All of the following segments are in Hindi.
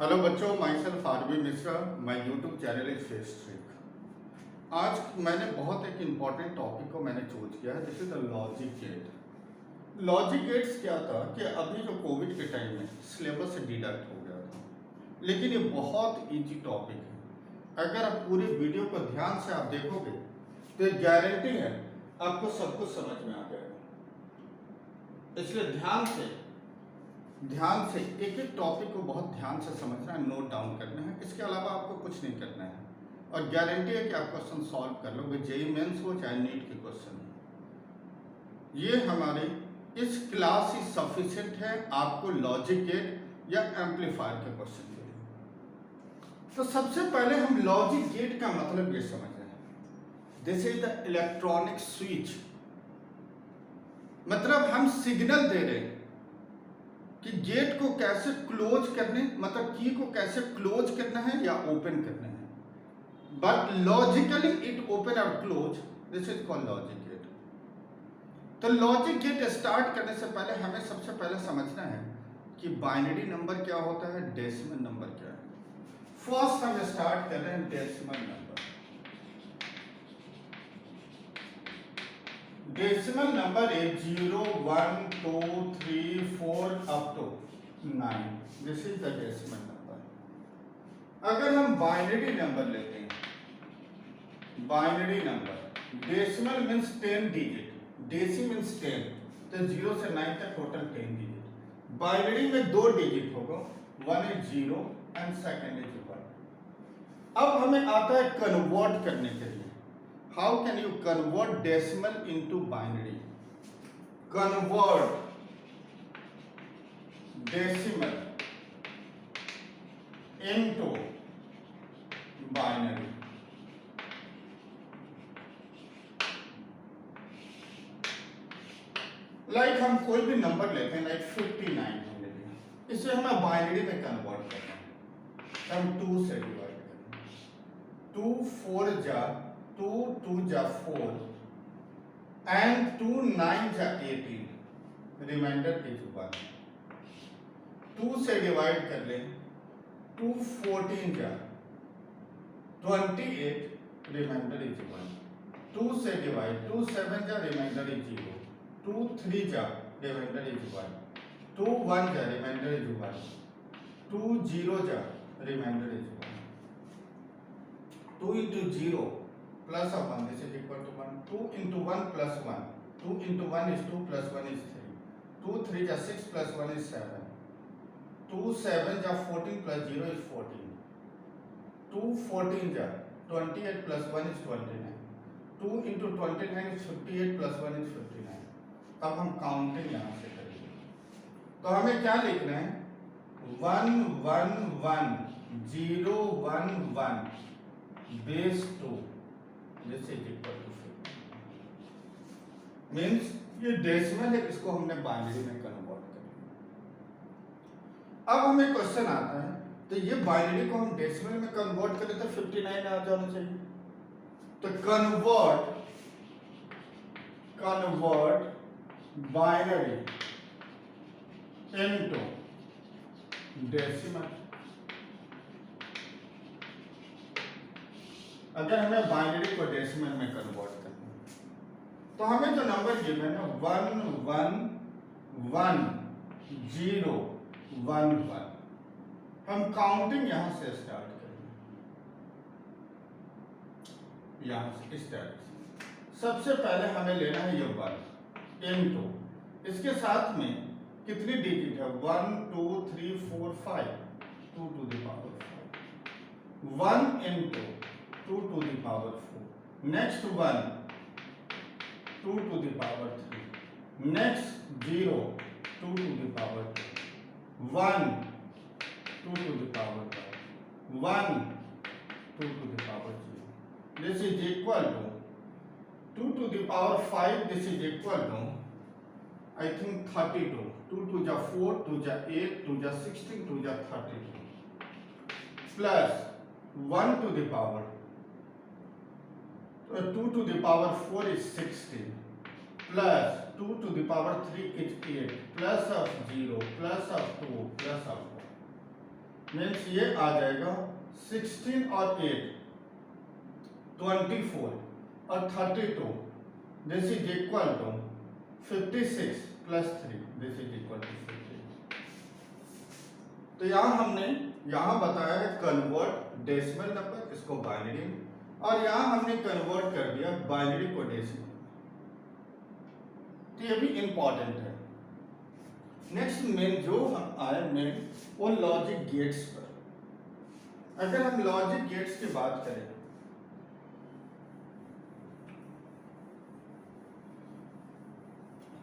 हेलो बच्चों, my self RB Mishra, my YouTube channel is फेस्ट्रिक। आज मैंने बहुत एक इम्पॉर्टेंट टॉपिक को मैंने चूज किया है, this is the logic gate. Logic gates क्या था कि अभी जो कोविड के टाइम में सिलेबस से डिडक्ट हो गया था, लेकिन ये बहुत इजी टॉपिक है। अगर आप पूरी वीडियो को ध्यान से आप देखोगे तो गारंटी है आपको सब कुछ समझ में आ जाएगा। इसलिए ध्यान से एक एक टॉपिक को बहुत ध्यान से समझना है, नोट डाउन करना है। इसके अलावा आपको कुछ नहीं करना है और गारंटी है कि आप क्वेश्चन सॉल्व कर लोगे, जेई मेंस हो चाहे नीट के क्वेश्चन हो। ये हमारे इस क्लास ही सफिशिएंट है आपको लॉजिक गेट या एम्पलीफायर के क्वेश्चन के लिए। तो सबसे पहले हम लॉजिक गेट का मतलब ये समझ रहे हैं, this is the electronic switch. मतलब हम सिग्नल दे रहे हैं कि गेट को कैसे क्लोज करने, मतलब की को कैसे क्लोज करना है या ओपन करना है। बट लॉजिकली इट ओपन और close, this is called logic gate. तो लॉजिक गेट स्टार्ट करने से पहले हमें सबसे पहले समझना है कि बाइनरी नंबर क्या होता है, डेसिमल नंबर क्या है। फर्स्ट हम स्टार्ट कर रहे हैं decimal number. Decimal number is 0, 1, 2, 3, 4 up to 9. This is the decimal number. अगर हम बाइनरी नंबर लेते हैं, binary number decimal means 10 digit, deci means 10, तो 0 से 9 तक टोटल 10 डिजिट। बाइनरी में 2 डिजिट होगा, 1 is 0 एंड सेकंड is 1। अब हमें आता है कन्वर्ट करने के लिए। How can you convert decimal into binary? Convert decimal into binary. Like हम कोई भी नंबर लेते हैं, like 59 हमने लिया, इसे हमें बाइनरी में कन्वर्ट करना है। हम 2 से डिवाइड करना है। 2 4 जा 2 2 जा 4 and 2 9 जा 18, रिमाइंडर इज 1। 2 से डिवाइड कर ले, 2 14 जा 28, रिमाइंडर इज 1। 2 से डिवाइड, 2 7 जा रिमाइंडर इज 0, 2 3 जा रिमाइंडर इज 1, 2 1 जा रिमाइंडर इज 1, 2 0 जा reminder is 1। 2 into 0 plus of 1, this is equal to 1. 2 into 1 plus 1, 2 into 1 is 2 plus 1 is 3, 2 3 ja 6 plus 1 is 7, 2 7 ja 14 plus 0 is 14, 2 14 ja 28 plus 1 is 29, 2 into 29 is 58 plus 1 is 59। अब हम काउंटिंग यहाँ से करेंगे, तो हमें क्या लिखना है, 1 1 1 0 1 1 base 2, this is equal to 50। Means ये डेसिमल है, इसको हमने बाइनरी में कन्वर्ट कर लिया। अब हमें क्वेश्चन आता है, तो ये बाइनरी को हम डेसिमल में कन्वर्ट करें तो 59 आ जाना चाहिए। तो कन्वर्ट बाइनरी इनटू डेसिमल। अगर हमें बाइनरी को डेसिमल में कन्वर्ट करना है तो हमें जो नंबर गिवन है 1 1 1 0 1 1, हम काउंटिंग यहां से स्टार्ट करेंगे, यहां से स्टार्ट। सबसे पहले हमें लेना है ये 1 इनटू, इसके साथ में कितनी डिजिट है, 1 2 3 4 5, 2 to the power 5, 1 into 2 to the power 4, next 1 2 to the power 3, next 0 2 to the power 2, 1 2 to the power 5, 1 2 to the power 0, this is equal to 2 to the power 5, this is equal to I think 32, 2 2 ja 4, 2 ja 8, 2 ja 16, 2 ja 32, plus 1 to the power 2 to the power 4 is 16, plus 2 to the power 3 is 8, plus of 0, plus of 2, plus of 1. Means ये आ जाएगा 16 और 8 24 और 32 this is equal to 56 plus 3 this is equal to 50। तो यहाँ हमने यहाँ बताया है कन्वर्ट डेसिमल नंबर इसको बाइनरी में, और यहाँ हमने कन्वर्ट कर दिया बाइनरी को डेसिमल। तो ये भी इंपॉर्टेंट है। नेक्स्ट मेन जो हम आए मेन वो लॉजिक गेट्स पर। अगर हम लॉजिक गेट्स की बात करें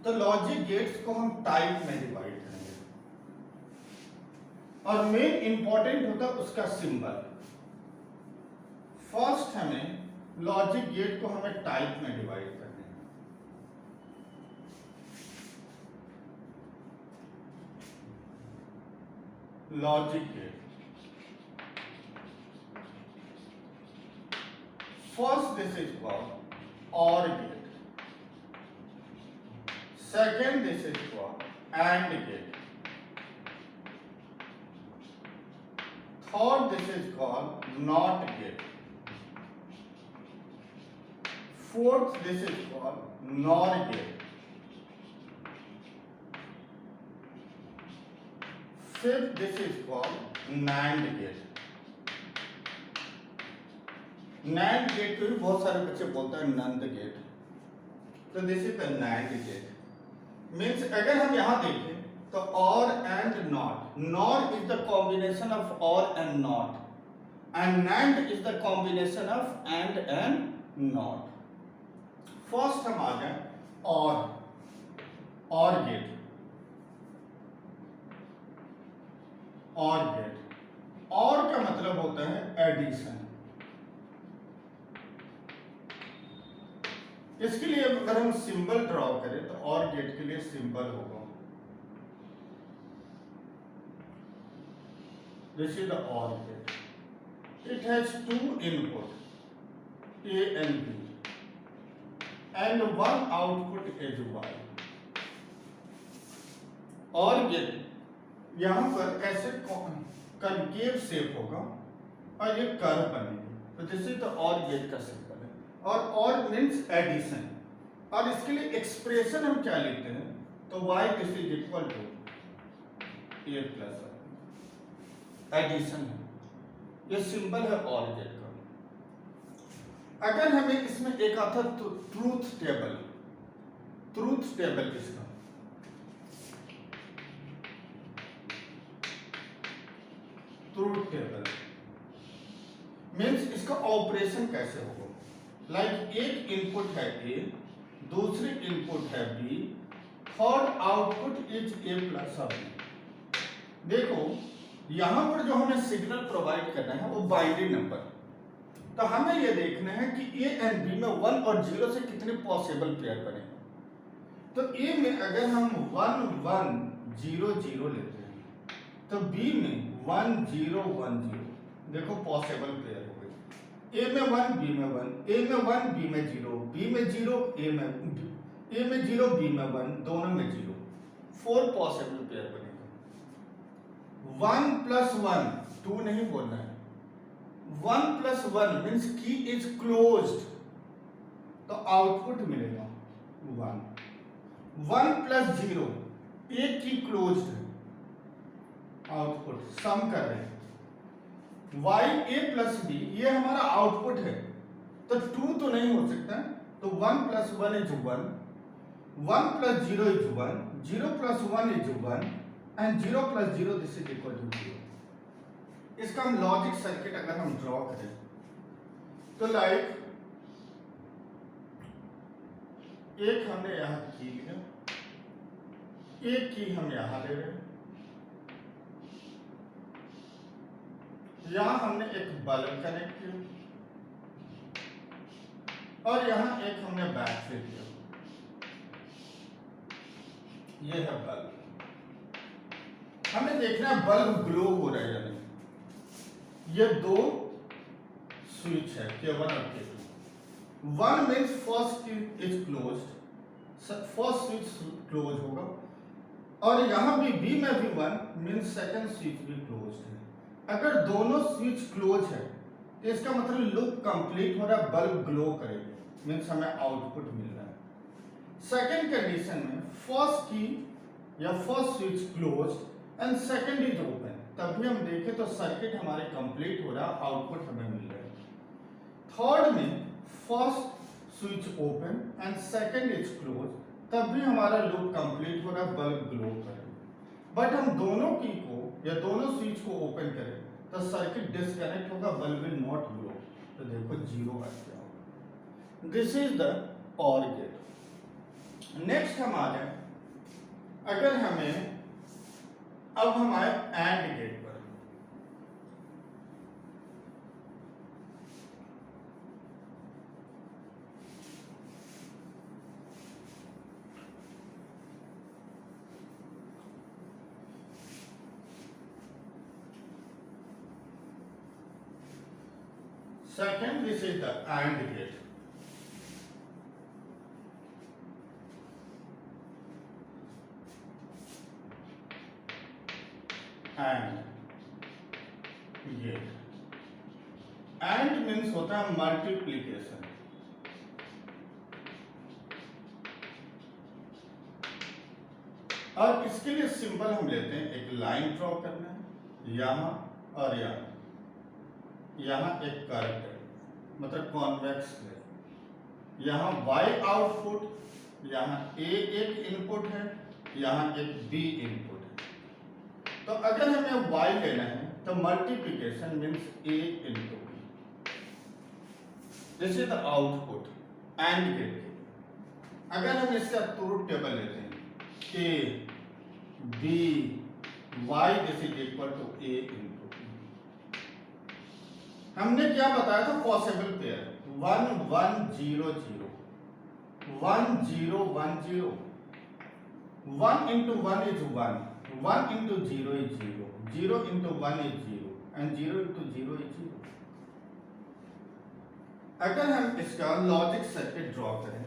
तो लॉजिक गेट्स को हम टाइप में डिवाइड करेंगे, और मेन इंपॉर्टेंट होता है उसका सिंबल। फर्स्ट हमें लॉजिक गेट को हमें टाइप में डिवाइड करना है। Logic get first this is called और gate, second this is called AND gate, third this is called NOT gate, fourth this is called NOR gate, fifth this is called NAND gate। NAND gate को भी बहुत सारे बच्चे बोलते हैं नंद गेट, तो this is the NAND gate। Means अगर हम यहां देखें तो OR AND NOT, NOR is the combination of OR AND NOT, AND NAND is the combination of AND NOT. First हम आ जाए और गेट, और गेट, और का मतलब होता है एडिशन। इसके लिए अगर हम सिंबल ड्रॉ करें तो और गेट के लिए सिंबल होगा this is the OR gate, it has two input A and B and one output is Y. OR gate यहां पर ऐसे कनकेव शेप होगा और ये कर्व बनेगी, तो this is the OR gate का सिंबल। और मीन्स एडिशन, और इसके लिए एक्सप्रेशन हम क्या लेते हैं तो y this is equal to A plus addition है, ये सिंबल है और गेट का। अगर हमें इसमें एक आता तो ट्रूथ टेबल, ट्रूथ टेबल इसका ट्रूथ टेबल मीन्स इसका ऑपरेशन कैसे होगा। लाइक एक इनपुट है ए, दूसरी इनपुट है B, third output is A plus B. देखो यहां पर जो हमें सिग्नल प्रोवाइड करना है वो बाइनरी नंबर, तो हमें ये देखना है कि ए एंड बी में 1 और 0 से कितने पॉसिबल पेयर बने। तो ए में अगर हम 1 1 0 0 लेते हैं तो बी में 1 0 1 0, देखो पॉसिबल पेयर हो गए। ए में 1 बी में 1, ए में 1 बी में 0, बी में 0 ए में 0 बी में 1, दोनों में 0, 4 पॉसिबल पेयर बनेगा। 1 प्लस 1 2 नहीं बोलना है, 1 प्लस 1 मीन्स की इज क्लोज्ड, तो आउटपुट मिलेगा 1। 1 प्लस 0 एक की क्लोज्ड है, आउटपुट सम कर रहे हैं y a प्लस b, ये हमारा आउटपुट है, तो 2 तो नहीं हो सकता, तो 1 plus 1 is 1, 1 plus 0 is 1, 0 plus 1 is 1, and 0 plus 0 this is equal to 0। इसका हम लॉजिक सर्किट अगर हम ड्रॉ करें तो लाइक एक हमने यहां की लिया, एक की हम यहां ले रहे हैं, यहां हमने एक बल्ब कनेक्ट किया और यहां एक हमने बैटरी किया, ये है बल्ब। हमें देखना है बल्ब ग्लो हो रहा है या नहीं। ये दो स्विच है K1 और K2। 1 means first is closed, first switch close होगा, और यहां भी B में भी 1 मीन्स सेकंड स्विच भी क्लोज्ड है। अगर दोनों स्विच क्लोज है तो इसका मतलब लूप कंप्लीट हो रहा है, बल्ब ग्लो करेगी, मीन्स हमें आउटपुट मिल रहा है। सेकेंड कंडीशन में फर्स्ट की या first switch close and second is open, तब भी हम देखें तो सर्किट हमारे कंप्लीट हो रहा है, आउटपुट हमें मिल रहा है। थर्ड में first switch open and second is close, तब भी हमारा लूप कंप्लीट हो रहा है, बल्ब ग्लो करेगा। बट हम दोनों की को या दोनों स्विच को ओपन करें तो सर्किट डिस्कनेक्ट होगा, बल्ब विल नॉट ग्लो, तो देखो जीरो आ गया होगा। This is the OR gate. Next हम आ जाए, अगर हमें अब हम आए AND गेट पर। Second, this is the AND gate. AND gate. AND means होता है मल्टीप्लीकेशन। और इसके लिए सिंपल हम लेते हैं, एक लाइन ड्रॉ करना है यहां और यहां, यहां एक कर्व है, मतलब कॉन्वेक्स है, यहां y आउटपुट, यहां a एक इनपुट है, यहां एक b इनपुट है। तो अगर हमें y लेना है तो multiplication means a into b, this is the output AND gate. अगर हम इसका ट्रूथ टेबल लेते हैं a b y this is equal to a into, हमने क्या बताया था, possible pair 1 1 0 0 1 0 1 0, 1 into 1 is 1, 1 into 0 is 0, 0 into 1 is 0 and 0 into 0 is 0। अगर हम इसका लॉजिक सर्किट ड्रॉ करें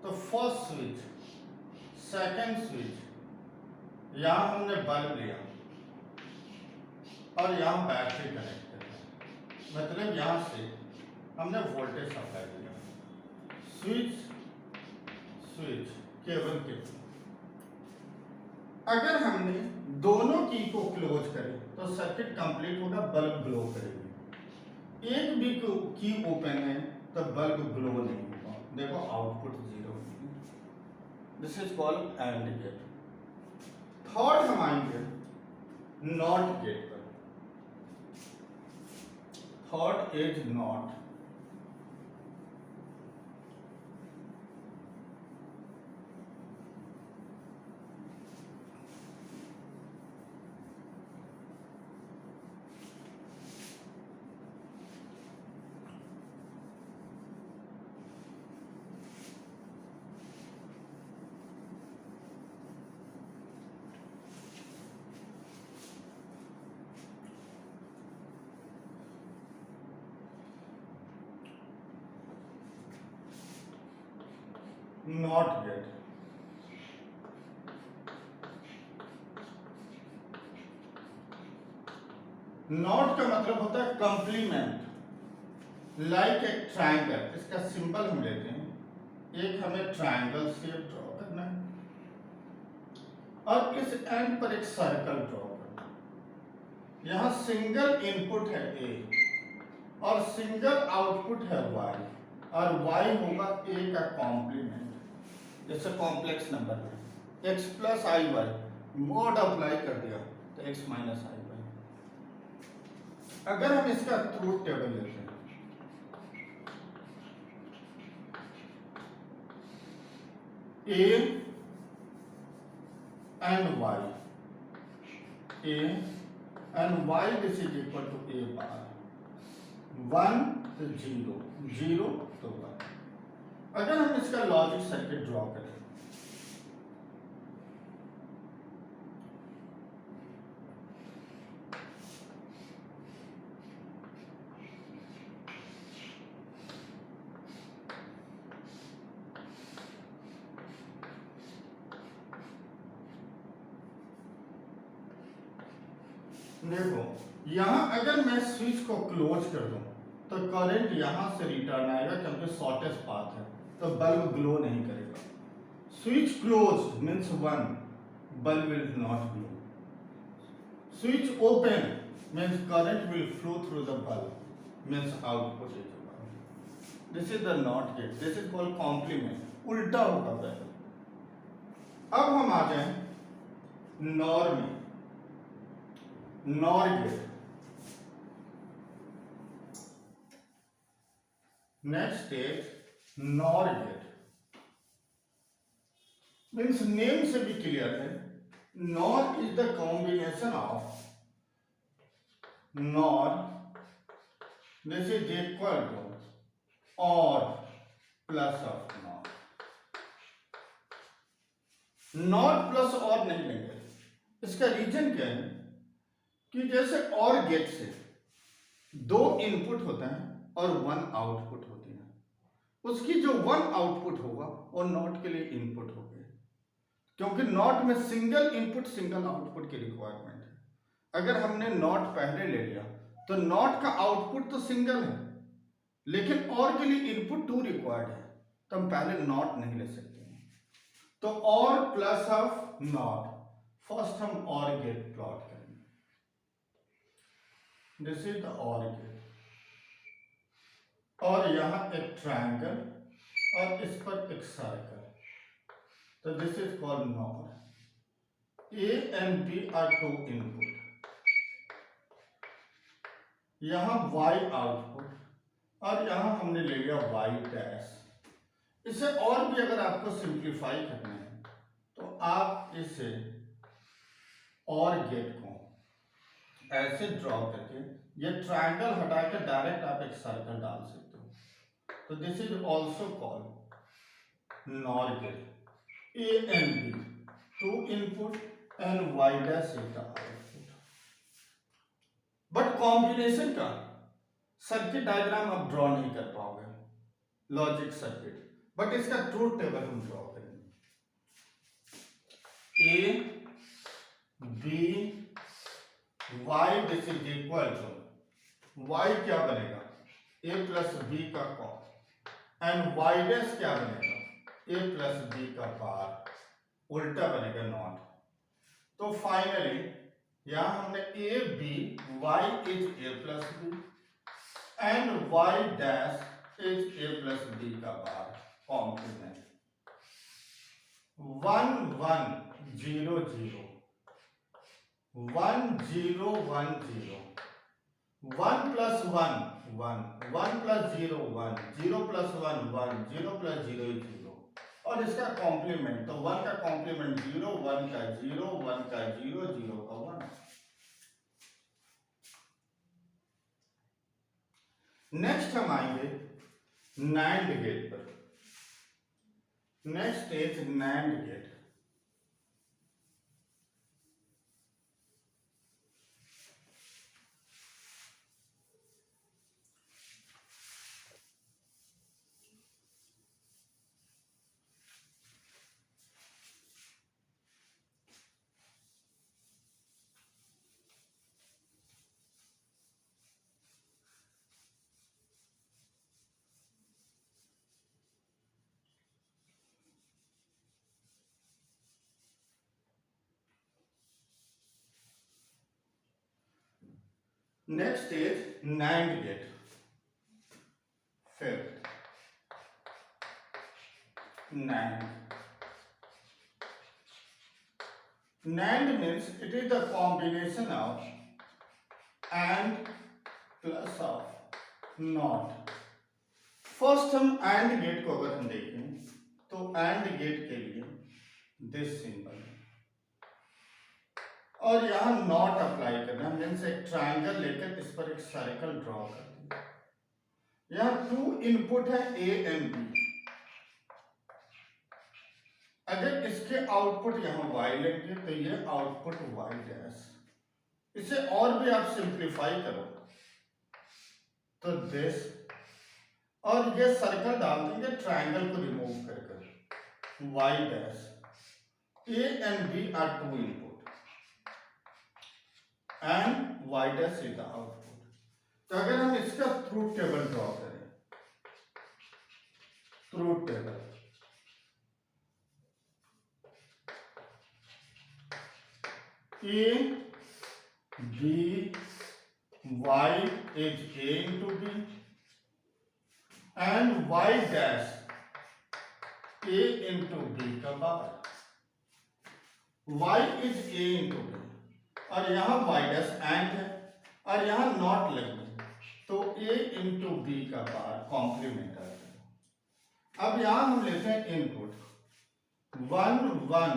तो फर्स्ट स्विच, सेकंड स्विच, यहां हमने बल्ब लिया और यहां बैटरी कनेक्ट, मतलब यहां से हमने वोल्टेज सप्लाई दिया, स्विच स्विच केवल केवल। अगर हमने दोनों की को क्लोज करें तो सर्किट कंप्लीट होगा, बल्ब ग्लो करेगी। एक भी की ओपन है तो बल्ब ग्लो नहीं होगा, देखो output zero. This is called AND gate. Third हम आएंगे नॉट गेट पर। Third is not। NOT gate, NOT का मतलब होता है कंप्लीमेंट, लाइक एक ट्रायंगल। इसका सिंबल हम लेते हैं, एक हमें ट्रायंगल शेप ड्रॉ करना है और इस एंड पर एक सर्कल ड्रॉ करना है। यहां सिंगल इनपुट है a और सिंगल आउटपुट है y, और y होगा a का कॉम्प्लीमेंट, जैसे कॉम्प्लेक्स नंबर में x प्लस आई वाई मोड अप्लाई कर दिया तो x माइनस आई वाई। अगर हम इसका ट्रूथ टेबल लेते हैं, a and y, a and y this is equal to a bar, 1 to 0, 0 to 1। अगर हम इसका लॉजिक सर्किट ड्रॉ करें, देखो यहाँ अगर मैं स्विच को क्लोज कर दूं तो करंट यहाँ से रिटर्न आएगा क्योंकि शॉर्टेस्ट पाथ है, तो बल्ब ग्लो नहीं करेगा। Switch close means 1, bulb will not glow. Switch open means current will flow through the bulb means output is 1. This is the NOT gate. This is called complement. उल्टा होगा पहले। अब हम आ जाएं NOR में। NOR gate। Next is NOR gate। means name से भी क्लियर है। NOR is the combination of NOR, this is equal to OR plus of NOR। NOT plus OR नहीं लेंगे। इसका रीजन क्या है कि जैसे OR गेट से 2 इनपुट होते हैं और 1 आउटपुट होती है, उसकी जो 1 आउटपुट होगा वो NOT के लिए इनपुट हो गया, क्योंकि NOT में सिंगल इनपुट सिंगल आउटपुट की रिक्वायरमेंट है। अगर हमने NOT पहले ले लिया तो NOT का आउटपुट तो सिंगल है, लेकिन OR के लिए इनपुट 2 रिक्वायर्ड है, तो हम पहले NOT नहीं ले सकते हैं। तो OR plus of NOT, first हम OR गेट प्लॉट करेंगे। This is the OR gate, और यहां एक ट्रायंगल और इस पर एक सर्कल, तो this is called NOR। A and B are 2 input, यहां Y आउटपुट और यहां हमने ले लिया Y डैश। इसे और भी अगर आपको सिंप्लीफाई करना है तो आप इसे OR गेट को ऐसे ड्रॉ करके ये ट्रायंगल हटा के डायरेक्ट आप एक सर्कल डाल सकते हो। तो this is also called NOR gate. A and B 2 input and Y dash is the output. But combination का सर्किट डायग्राम आप ड्रॉ नहीं कर पाओगे, लॉजिक सर्किट, बट इसका ट्रूथ टेबल हम ड्रॉ करेंगे। A B Y, this is equal to Y क्या बनेगा A प्लस B का कॉस, एंड Y डैश क्या बनेगा A प्लस B का बार, उल्टा बनेगा नॉट। तो फाइनली यहां हमने A B Y इज A plus B and Y dash is A plus B का bar, complement. 1 1 0 0 1 0 1 0 1 plus 1 1 1 plus 0 1 0 plus 1 1 0 plus 0 0, और इसका कॉम्प्लीमेंट, तो 1 का कॉम्प्लीमेंट 0 1 का 0 1 का 0 0 का 1। नेक्स्ट हम आएंगे NAND गेट पर। Next is NAND gate. Next is NAND gate. Fifth, NAND. NAND means it is the combination of AND plus of NOT. First हम AND गेट को अगर हम देखें तो AND गेट के लिए दिस सिंबल, और यहां नॉट अप्लाई करना, मीन्स एक ट्रायंगल लेकर इस पर एक सर्कल ड्रॉ कर दिया। यहां 2 इनपुट है A एंड B, अगर इसके आउटपुट यहां Y लेंगे तो ये आउटपुट Y डैश। इसे और भी आप सिंप्लीफाई करो तो दिस, और ये सर्कल डाल देंगे ट्रायंगल को रिमूव कर Y dash. A and B are 2 input, and y dash is the output. तो अगर हम इसका ट्रूथ टेबल ड्रॉ करें, truth table, a b y is a into b and y dash a into b का power, y is a into b और यहाँ y dash एंड है और यहाँ नॉट लगी, तो a into b का पावर कॉम्प्लीमेंट आता है। अब यहाँ हम लेते हैं input 1 1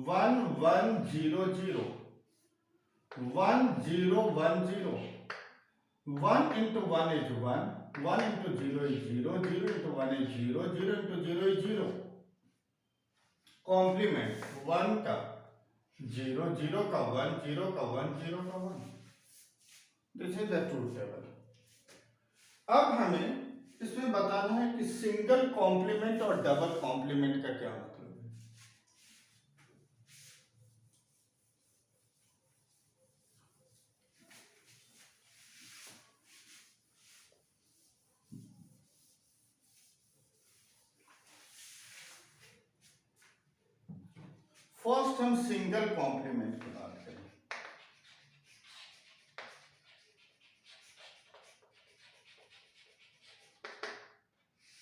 1 1 0 0 1 0 1 0, 1 into 1 is 1, 1 into 0 is 0, 0 into 1 is 0, 0 into 0 is 0, complement 1 का 0, 0 का 1, 0 का 1, 0 का 1, this is the truth table. अब हमें इसमें बताना है कि सिंगल कॉम्प्लीमेंट और डबल कॉम्प्लीमेंट का क्या मतलब है। फर्स्ट हम सिंगल कॉम्प्लीमेंट की बात करें।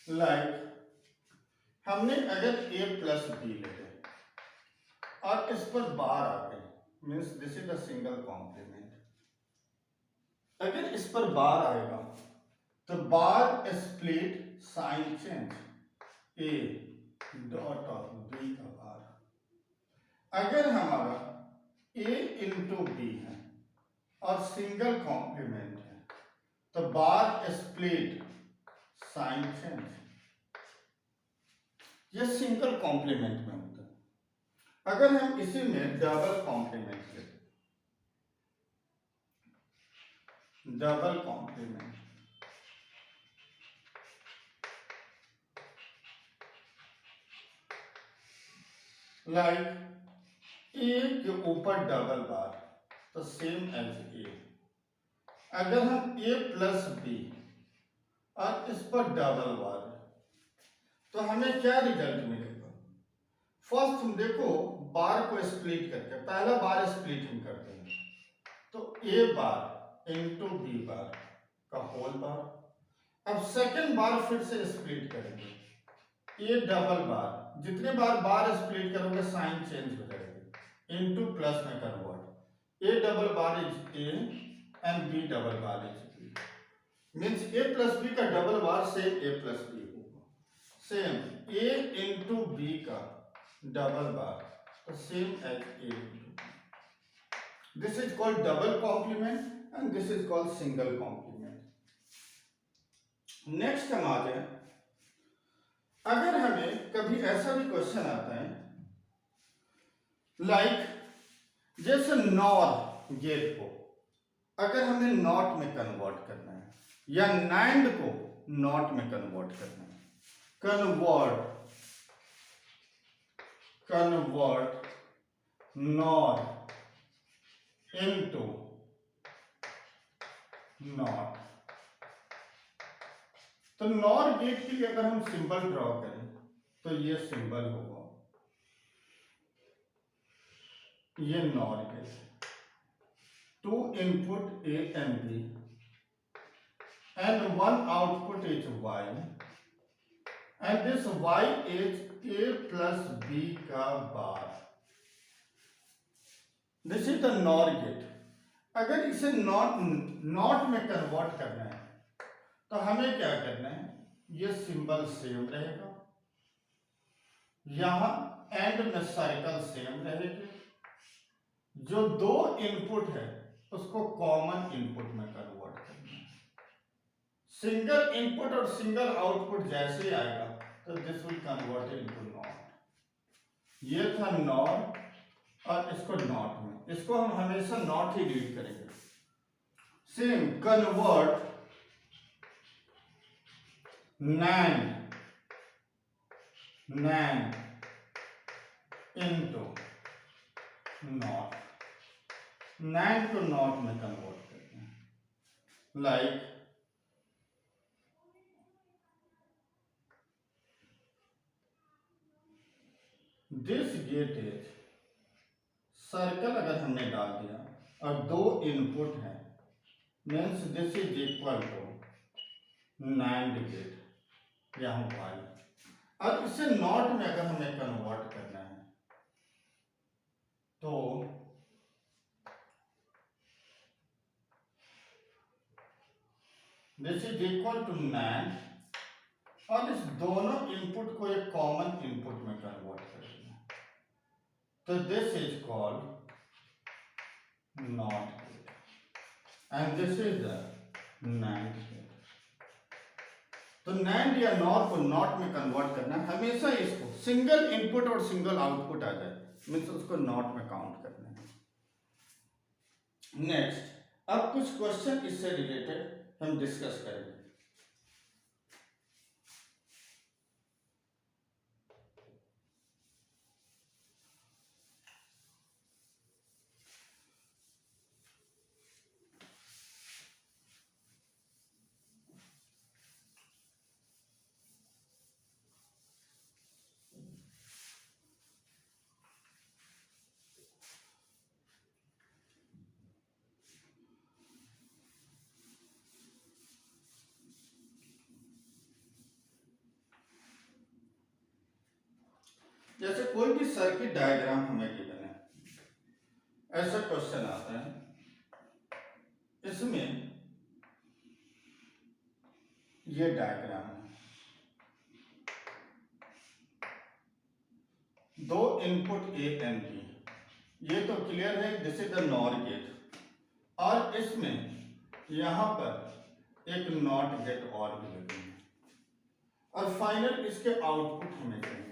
लाइक हमने अगर a प्लस बी ले और इस पर बार आ गए, means this is a single complement. अगर इस पर बार आएगा तो bar split sign change, a dot of b का बार। अगर हमारा a इंटू बी है और सिंगल कॉम्प्लीमेंट है तो बार स्प्लिट साइन चेंज, ये सिंगल कॉम्प्लीमेंट में होता है। अगर हम इसी में डबल कॉम्प्लीमेंट लेते, डबल कॉम्प्लीमेंट, लाइक ए के ऊपर डबल बार तो सेम एज ए। अगर हम a प्लस बी और इस पर डबल बार तो हमें क्या रिजल्ट मिलेगा। फर्स्ट हम देखो बार को स्प्लिट करके, पहला बार स्प्लिट हम करते हैं तो a bar into B bar का होल बार। अब सेकंड बार फिर से स्प्लिट करेंगे, a डबल बार, जितने बार बार स्प्लिट करोगे साइन चेंज हो जाएगी, इंटू प्लस में convert, a double bar is a and b double bar is b, means a plus B का double bar same a plus B होगा, सेम a इंटू बी का डबल बार तो same as a into B. This is called double complement and this is called single complement. Next हम आ जाए, अगर हमें कभी ऐसा भी क्वेश्चन आता है लाइक जैसे नॉर गेट को अगर हमें नॉट में कन्वर्ट करना है या नाइंड को नॉट में कन्वर्ट करना है, कन्वर्ट नॉर इनटू नॉट, तो नॉर गेट के लिए अगर हम सिंबल ड्रॉ करें तो ये सिंबल होगा, ये NOR gate, two input A and B and one output is y and this y is a plus b का बार। This is the NOR gate. अगर इसे नॉट में कन्वर्ट करना है तो हमें क्या करना है, ये सिंबल सेम रहेगा, यहां एंड में सर्कल सेम रहेगी, जो दो इनपुट है उसको कॉमन इनपुट में कन्वर्ट करना है। सिंगल इनपुट और सिंगल आउटपुट जैसे ही आएगा तो this will convert into not. ये था नॉट और इसको नॉट में, इसको हम हमेशा नॉट ही रीड करेंगे। Same convert NAND into NOT. NAND को NOT में कन्वर्ट करते हैं. Like this gate is, circle अगर हमने डाल दिया और दो इनपुट है, means this is equal to NAND gate यहाँ वाई. अब इसे नॉट में अगर हमें कन्वर्ट करना है तो this is equal to NAND और इस दोनों इनपुट को एक कॉमन इनपुट में कन्वर्ट कर देना. तो this is called NOT gate and this is the NAND gate. तो NAND या NOR को नॉट में कन्वर्ट करना, हमेशा इसको सिंगल इनपुट और सिंगल आउटपुट आ जाए, मीन्स उसको नॉट में काउंट करना है. नेक्स्ट, अब कुछ क्वेश्चन इससे रिलेटेड हम डिस्कस करेंगे. जैसे कोई भी सर्किट डायग्राम हमें गिवन है, ऐसा क्वेश्चन आता है, इसमें ये डायग्राम है, दो इनपुट ए एंड बी, ये तो क्लियर है, this is the NOR gate, और इसमें यहां पर एक नॉट गेट और भी लगी है, और फाइनल इसके आउटपुट हमें चाहिए.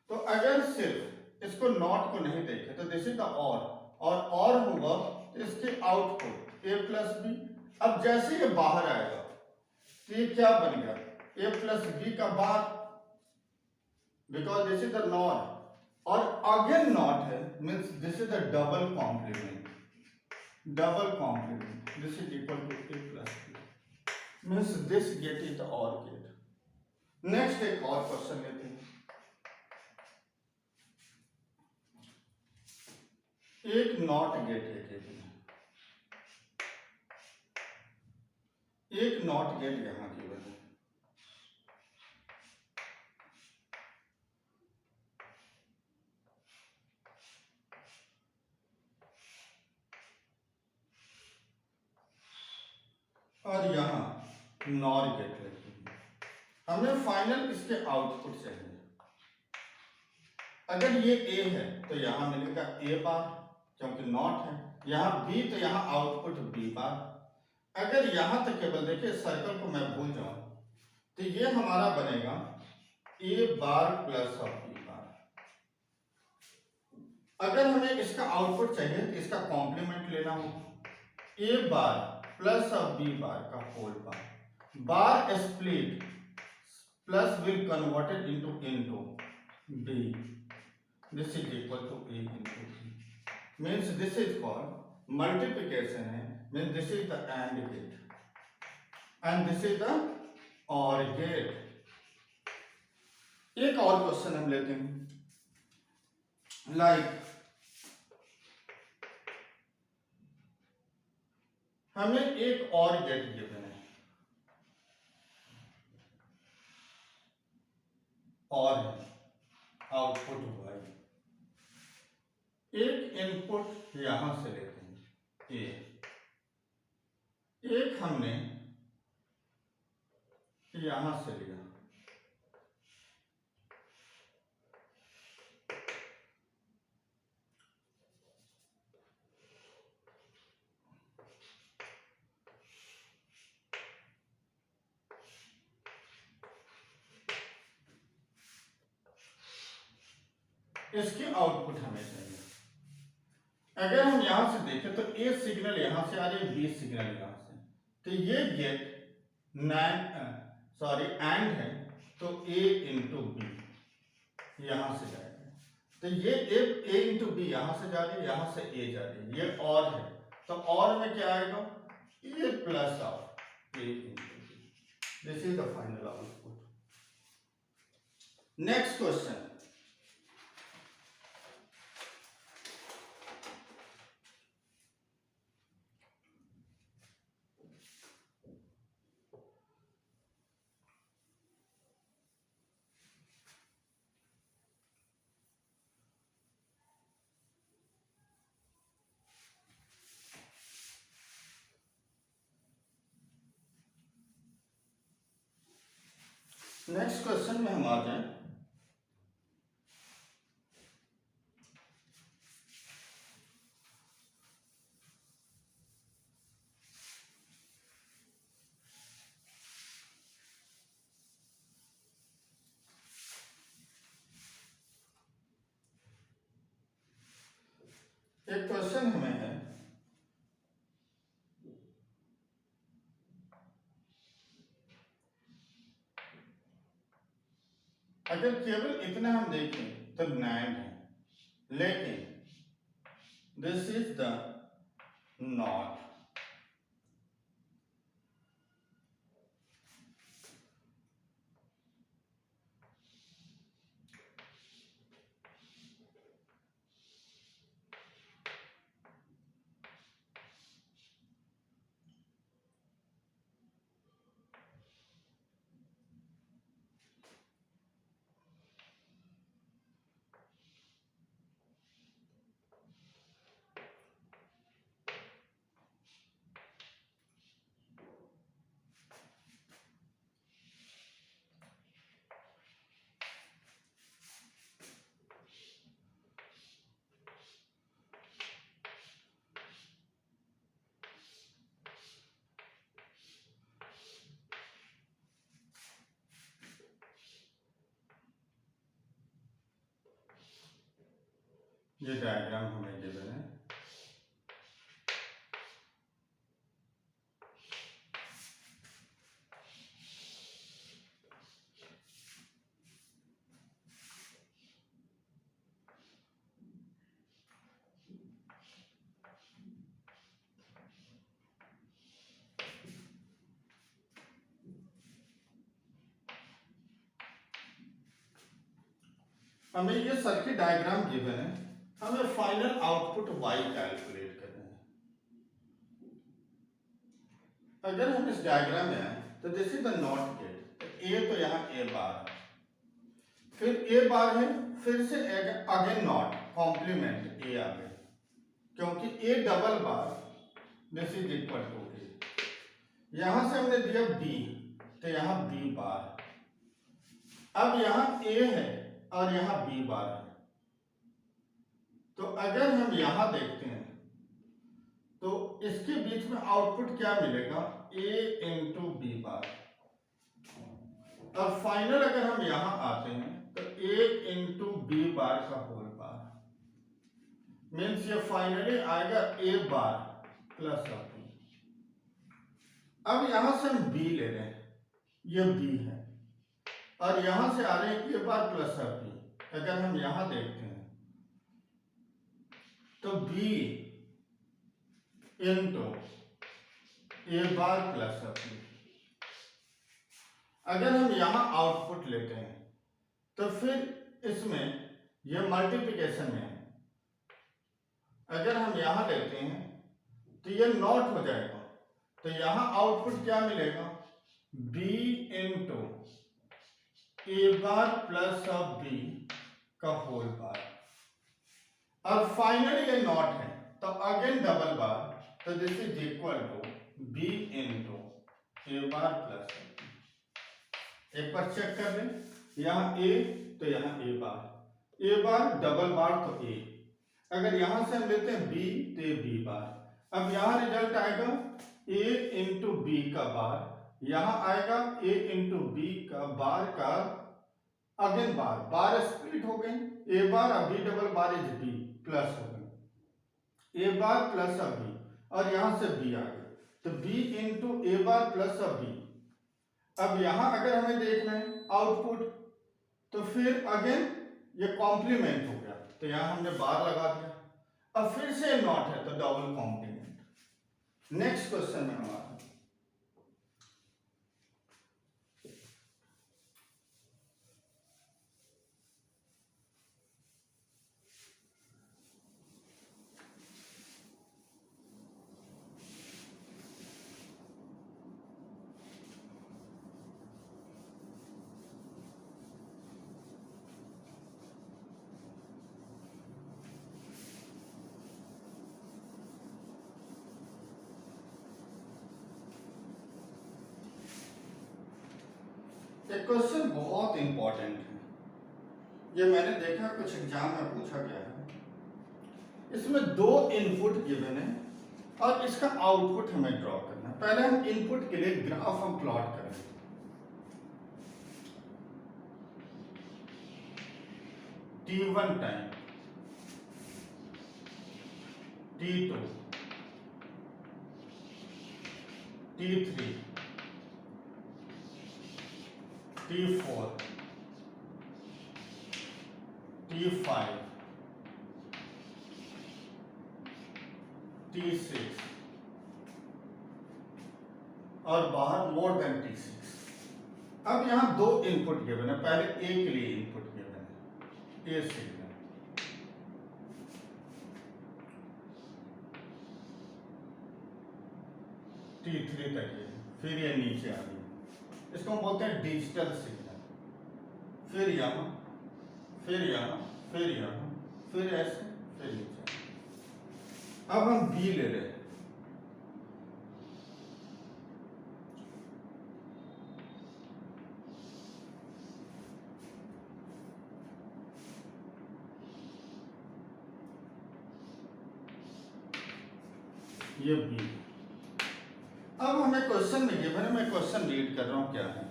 तो अगर सिर्फ इसको नॉट को नहीं देखे तो दिस इज द और होगा तो इसके आउटपुट ए प्लस बी. अब जैसे ये बाहर आएगा तो ये क्या बन गया, ए प्लस बी का bar, because this is the NOR, और अगेन नॉट है, means this is the double complement, this is equal to A plus B, means this gate is the OR gate. Next एक और क्वेश्चन लेते हैं. एक नॉट गेट है केवल, एक नॉट गेट यहां केवल है, और यहां नॉर गेट लगी है. हमें फाइनल इसके आउटपुट चाहिए. अगर ये ए है तो यहां मिलेगा ए बार क्योंकि नॉट है, यहां बी तो यहां आउटपुट बी बार. अगर यहां तक केवल देखिए सर्कल को मैं भूल जाऊं तो ये हमारा बनेगा ए बार प्लस ऑफ बी बार. अगर हमें इसका आउटपुट चाहिए तो इसका कॉम्प्लीमेंट लेना होगा, A bar plus of B bar का whole bar. Bar split plus will converted into B, this is equal to a into b, means this is called multiplication है, means this is the AND gate and this is the OR gate. एक और क्वेश्चन हम लेते हैं, लाइक हमें एक और गेट गिवन है, और आउटपुट वाई. एक इनपुट यहां से लेते हैं ए, एक हमने यहां से लिया, इसके आउटपुट हमें चाहिए. अगर हम यहां से देखें तो ए सिग्नल यहां से आ रही है, बी सिग्नल यहां से, तो ये गेट एंड है, तो ए इंटू बी यहां से जाएगा. तो ये ए इंटू बी यहां से जा रही है, यहां से ए जा रही है, ये और है, तो और में क्या आएगा, A plus of A into B. This is the final output. Next question, next question में हम आ जाए, एक क्वेश्चन हमें है, अगर केवल इतना हम देखें तो नाइन है, लेकिन दिस इज द नॉट। ये डायग्राम हमें गिवन है, हमें ये सर्किट डायग्राम गिवन है, हमें फाइनल आउटपुट y कैलकुलेट करना है। अगर हम इस डायग्राम में आए तो this is the NOT gate, A तो यहाँ ए बार है, फिर ए बार है, फिर से अगेन नॉट कॉम्प्लीमेंट ए आ गए, क्योंकि A double bar this is equal to A. यहां से हमने दिया बी, तो यहाँ बी बार, अब यहाँ ए है और यहाँ बी बार है, तो अगर हम यहां देखते हैं तो इसके बीच में आउटपुट क्या मिलेगा, ए इंटू बी बार, और फाइनल अगर हम यहां आते हैं तो ए इंटू बी बार का होल बार, मीन्स ये फाइनली आएगा ए बार प्लस ऑफ बी। अब यहां से हम बी ले रहे हैं, ये बी है, और यहां से आ रहे हैं A bar plus of B. अगर हम यहां देखते हैं तो B into A bar plus of B. अगर हम यहां आउटपुट लेते हैं तो फिर इसमें यह मल्टीप्लिकेशन में है, अगर हम यहां लेते हैं तो यह नॉट हो जाएगा, तो यहां आउटपुट क्या मिलेगा, B into A bar plus of B का होल बार, और फाइनली ये नॉट है तो अगेन डबल बार, तो this is equal to B into A bar plus of B. एक बार चेक कर लें, यहाँ ए तो यहाँ ए बार डबल बार तो ए, अगर यहां से हम लेते हैं बी तो ये बी बार, अब यहां रिजल्ट आएगा ए इंटू बी का बार, यहां आएगा ए इंटू बी का बार का अगेन बार, बार स्प्लिट हो गए, ए बार और B double bar is B plus हो गए, A bar plus of B, और यहां से बी आ गए, तो B into A bar plus of B. अब यहां अगर हमें देखना है आउटपुट, तो फिर अगेन ये कॉम्प्लीमेंट हो गया, तो यहां हमने बार लगा दिया। अब फिर से नॉट है तो डबल कॉम्प्लीमेंट। नेक्स्ट क्वेश्चन में हमारा एक क्वेश्चन बहुत इंपॉर्टेंट है, ये मैंने देखा कुछ एग्जाम में पूछा गया है। इसमें दो इनपुट गिवन है और इसका आउटपुट हमें ड्रॉ करना है। पहले हम इनपुट के लिए ग्राफ हम प्लॉट करेंगे। T1 time, T2, T3, T4, T5, T6 और बाहर मोर देन T6। अब यहां दो इनपुट गिवन है। पहले ए के लिए इनपुट गिवन है, ए सिग्नल, T3 तक ये, फिर ये नीचे आ गई, इसको हम बोलते हैं डिजिटल सिग्नल। फिर यहां, फिर यहां, फिर यहां, फिर ऐसे, फिर नीचे। अब हम बी ले रहे हैं। ये बी। अब हमें क्वेश्चन में गिवन है, मैं क्वेश्चन रीड कर रहा हूं क्या है।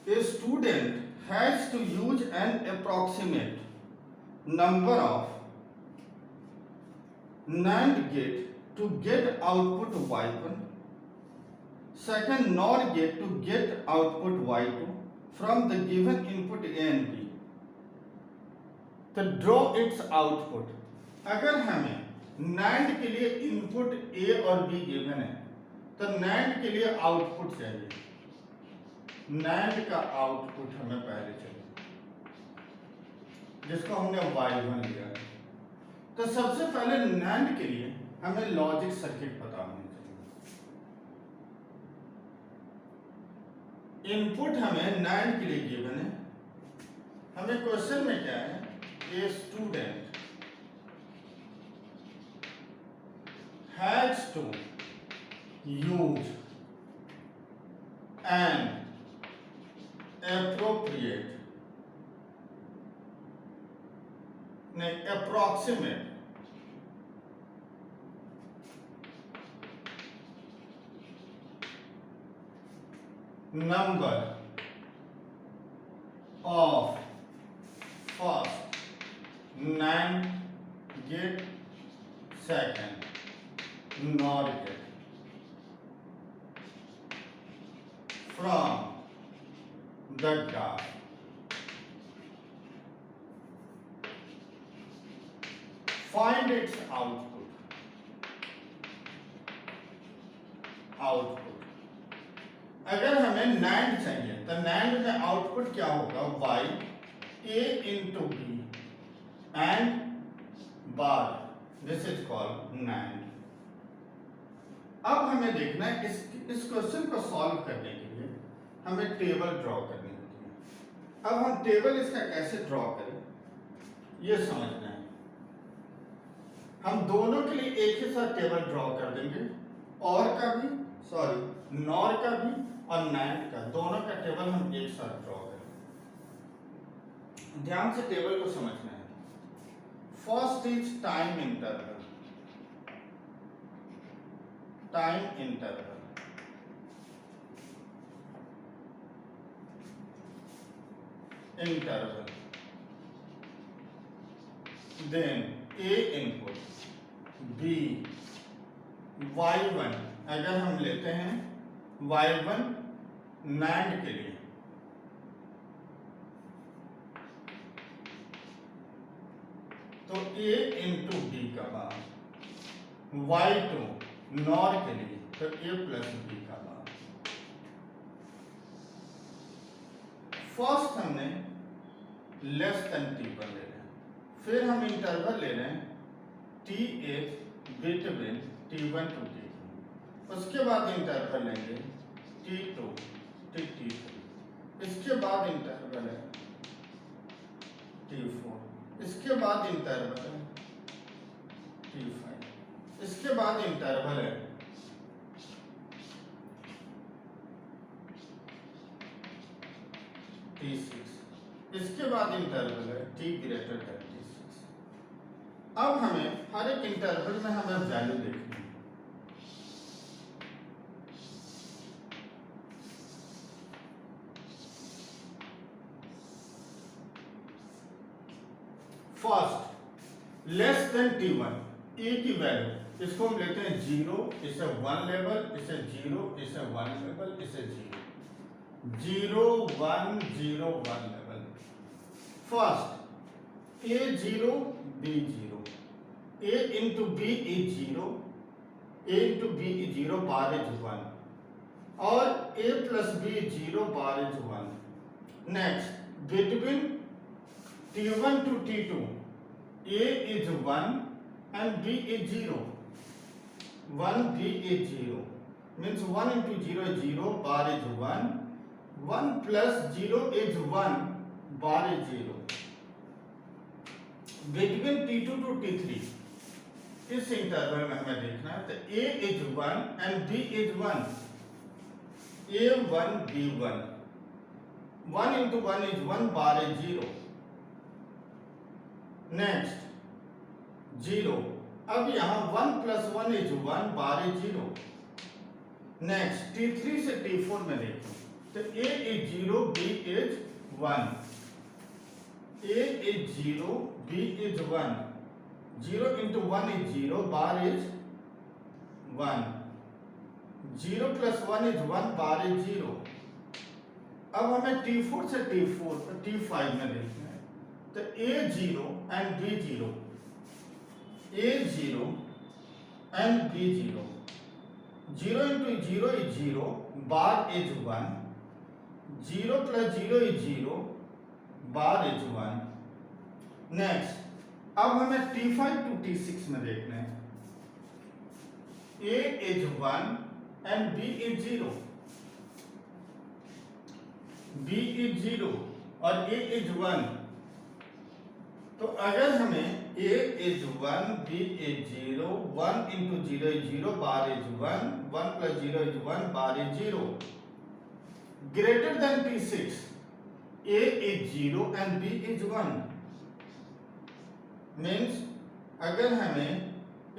A student has to use an approximate number of NAND gate to get output Y1, second NOR gate to get output Y2 from the given input A and B. तो draw its output। अगर हमें NAND के लिए इनपुट A और B गिवन है तो NAND के लिए आउटपुट चाहिए। NAND का आउटपुट हमें पहले चाहिए, जिसको हमने Y1 लिया है। तो सबसे पहले NAND के लिए हमें लॉजिक सर्किट पता होनी चाहिए। इनपुट हमें NAND के लिए गिवन है। हमें क्वेश्चन में क्या है, a student has to use an appropriate, approximate number of first NAND gate, second NOR gate from the graph। Find its output। अगर हमें NAND चाहिए तो NAND में आउटपुट क्या होगा, Y A into B and bar, this is called NAND। अब हमें देखना है इस क्वेश्चन को सॉल्व करने के लिए हमें टेबल ड्रॉ करनी होती है। अब हम टेबल इसका कैसे ड्रॉ करें ये समझना है। हम दोनों के लिए एक ही साथ टेबल ड्रॉ कर देंगे, और का भी, सॉरी नॉर का भी और NAND का, दोनों का टेबल हम एक साथ ड्रॉ करेंगे। ध्यान से टेबल को समझना है। First is time interval, time interval, interval, then A input, B Y1, अगर हम लेते हैं Y1 NAND के लिए, 2 तो a इंटू बी का मान, y2 नॉर के लिए तो a प्लस बी का मान। फर्स्ट हमने लेस देन t1 ले रहे हैं, फिर हम इंटरवल ले रहे हैं th between t1 to t2, उसके बाद इंटरवल लेंगे t2 टू t3, इसके बाद इंटरवल है t4, इसके बाद इंटरवल है t5, इसके बाद इंटरवल है t6, इसके बाद इंटरवल है t ग्रेटर देन t6। अब हमें हर एक इंटरवल में हमें वैल्यू देखनी है। First less than t1, a की वैल्यू इसको हम लेते हैं 0, इसे 1 लेवल, इसे 0, इसे 1 लेवल, इसे 0, 1 0 1 level. First a0 b0, a into b is 0, a into b is 0 bar is 1 और a plus b 0 bar is 1। Next between t1 to t2 a is 1 and b is 0, 1 b is 0 means 1 into 0 is 0 bar is 1, 1 plus 0 is 1 bar is 0। between t2 to t3 इस इंटरवल में हमें देखना है तो a is 1 and b is 1, a1 b1, 1 into 1 is 1 bar is 0। Next 0, अब यहां 1 plus 1 is 1 bar is 0। Next t3 से t4 में देखो तो a is 0 b is 1, a is 0 b is 1, 0 into 1 is 0 bar is 1, 0 plus 1 is 1 bar is 0। अब हमें t4 से t5 में देखना है तो a0 and b0, a0 and b0, 0 into 0 is 0 bar is 1, 0 plus 0 is 0 bar is 1। Next अब हमें t5 to t6 में देखना है, a is 1 and b is 0, b is 0 और a is 1। तो अगर हमें a is 1 b is 0, 1 into 0 is 0 bar is 1, 1 plus 0 is 1 bar is 0, greater than t6 a is 0 and b is 1 means अगर हमें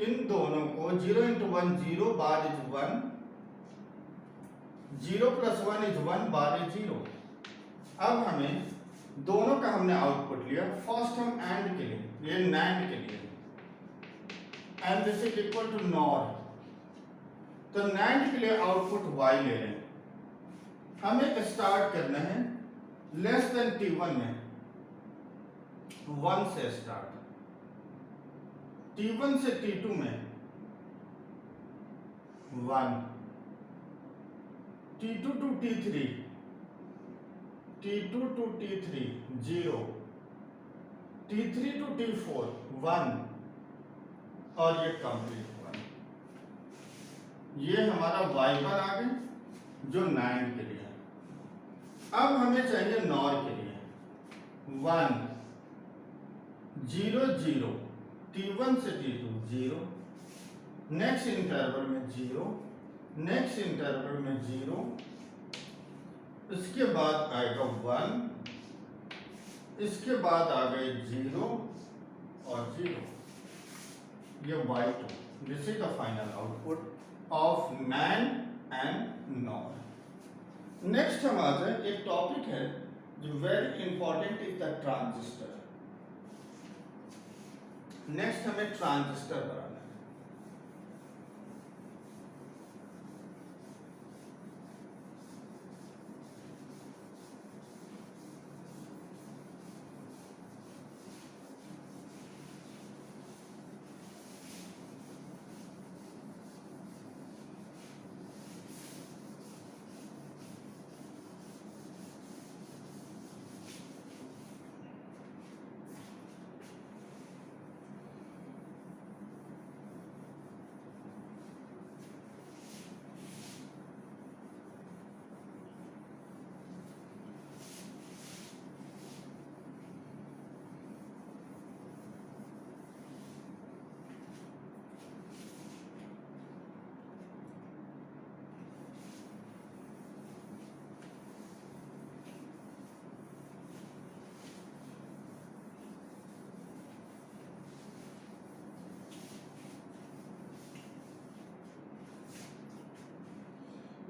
इन दोनों को 0 into 1 0 bar is 1, 0 plus 1 is 1 bar is 0। अब हमें दोनों का हमने आउटपुट लिया, फर्स्ट हम एंड के लिए, ये नैंड के लिए, and this is equal to NOR, तो नैंड के लिए आउटपुट y ले रहे हैं। हमें स्टार्ट करना है लेस देन t1 में 1 से स्टार्ट, t1 से t2 में 1, t2 to t3, t2 to t3 0, t3 to t4 1 और ये कंप्लीट 1। ये हमारा y1 आ गया जो 9 के लिए है। अब हमें चाहिए नॉर के लिए 1 0 0, t1 से t2 0, नेक्स्ट इंटरवल में 0, नेक्स्ट इंटरवल में 0, इसके बाद आएगा 1, इसके बाद आ गए 0 और 0, ये y2। This is the final output of NAND and NOR। Next हम आ जाए, एक टॉपिक है जो very important is the transistor. Next हमें ट्रांजिस्टर बनाना है।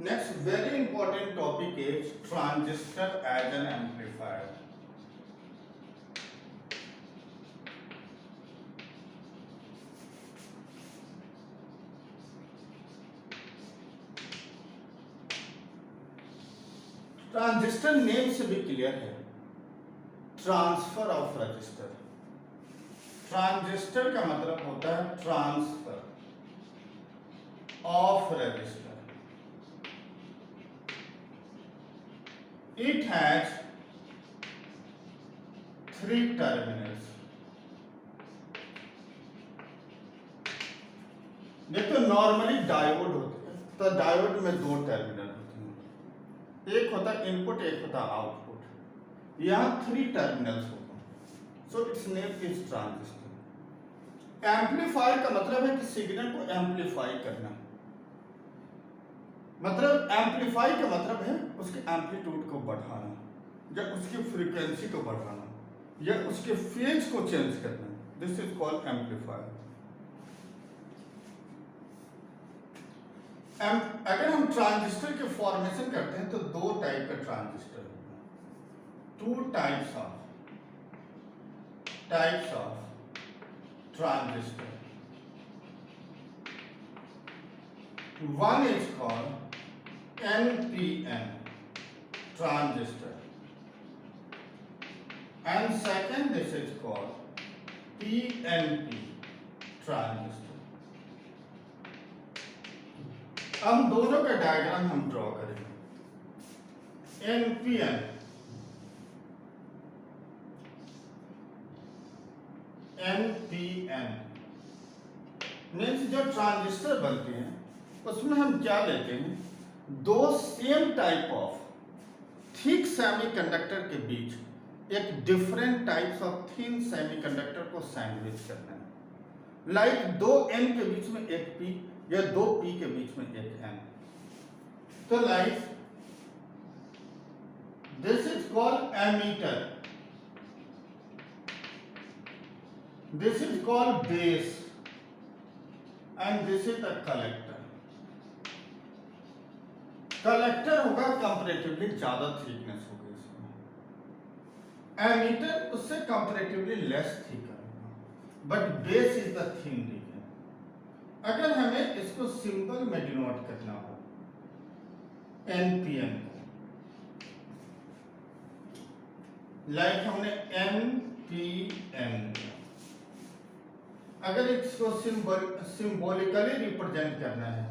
Next very important topic is transistor as an amplifier. Transistor name से भी क्लियर है, ट्रांसफर ऑफ रजिस्टर। ट्रांजिस्टर का मतलब होता है transfer of register. It has 3 terminals. देखो नॉर्मली डायोड होते हैं, तो डायोड में 2 टर्मिनल होते हैं, एक होता है इनपुट, एक होता है आउटपुट। यहाँ 3 टर्मिनल्स होते हैं, so it's name is transistor. Amplifier का मतलब है कि सिग्नल को एम्पलीफाई करना, मतलब एम्पलीफाई का मतलब है उसके एम्पलीट्यूड को बढ़ाना, या उसकी फ्रीक्वेंसी को बढ़ाना, या उसके फेज को चेंज करना। This is called amplifier. अगर हम ट्रांजिस्टर के फॉर्मेशन करते हैं तो 2 टाइप का ट्रांजिस्टर होगा, 2 types of transistor. One is called NPN transistor, and second this is called PNP transistor. हम दोनों का डायग्राम हम ड्रॉ करेंगे। NPN मीन्स जो ट्रांजिस्टर बनते हैं उसमें हम क्या लेते हैं, 2 same type of thick semiconductor के बीच एक different types of thin semiconductor को सैंडविच करना है। लाइक 2 N के बीच में एक P, या 2 P के बीच में एक N। तो like this is called emitter, this is called base, and this is the collector. Collector होगा कंपैरेटिवली ज्यादा थिकनेस होगी इसमें, एमीटर उससे कंपैरेटिवली लेस थिकर होगा, but base is the thin region. अगर हमें इसको सिंबल में डिनोट करना हो एनपीएन को, लाइक हमने एनपीएन, अगर इसको सिंबॉलिकली रिप्रेजेंट करना है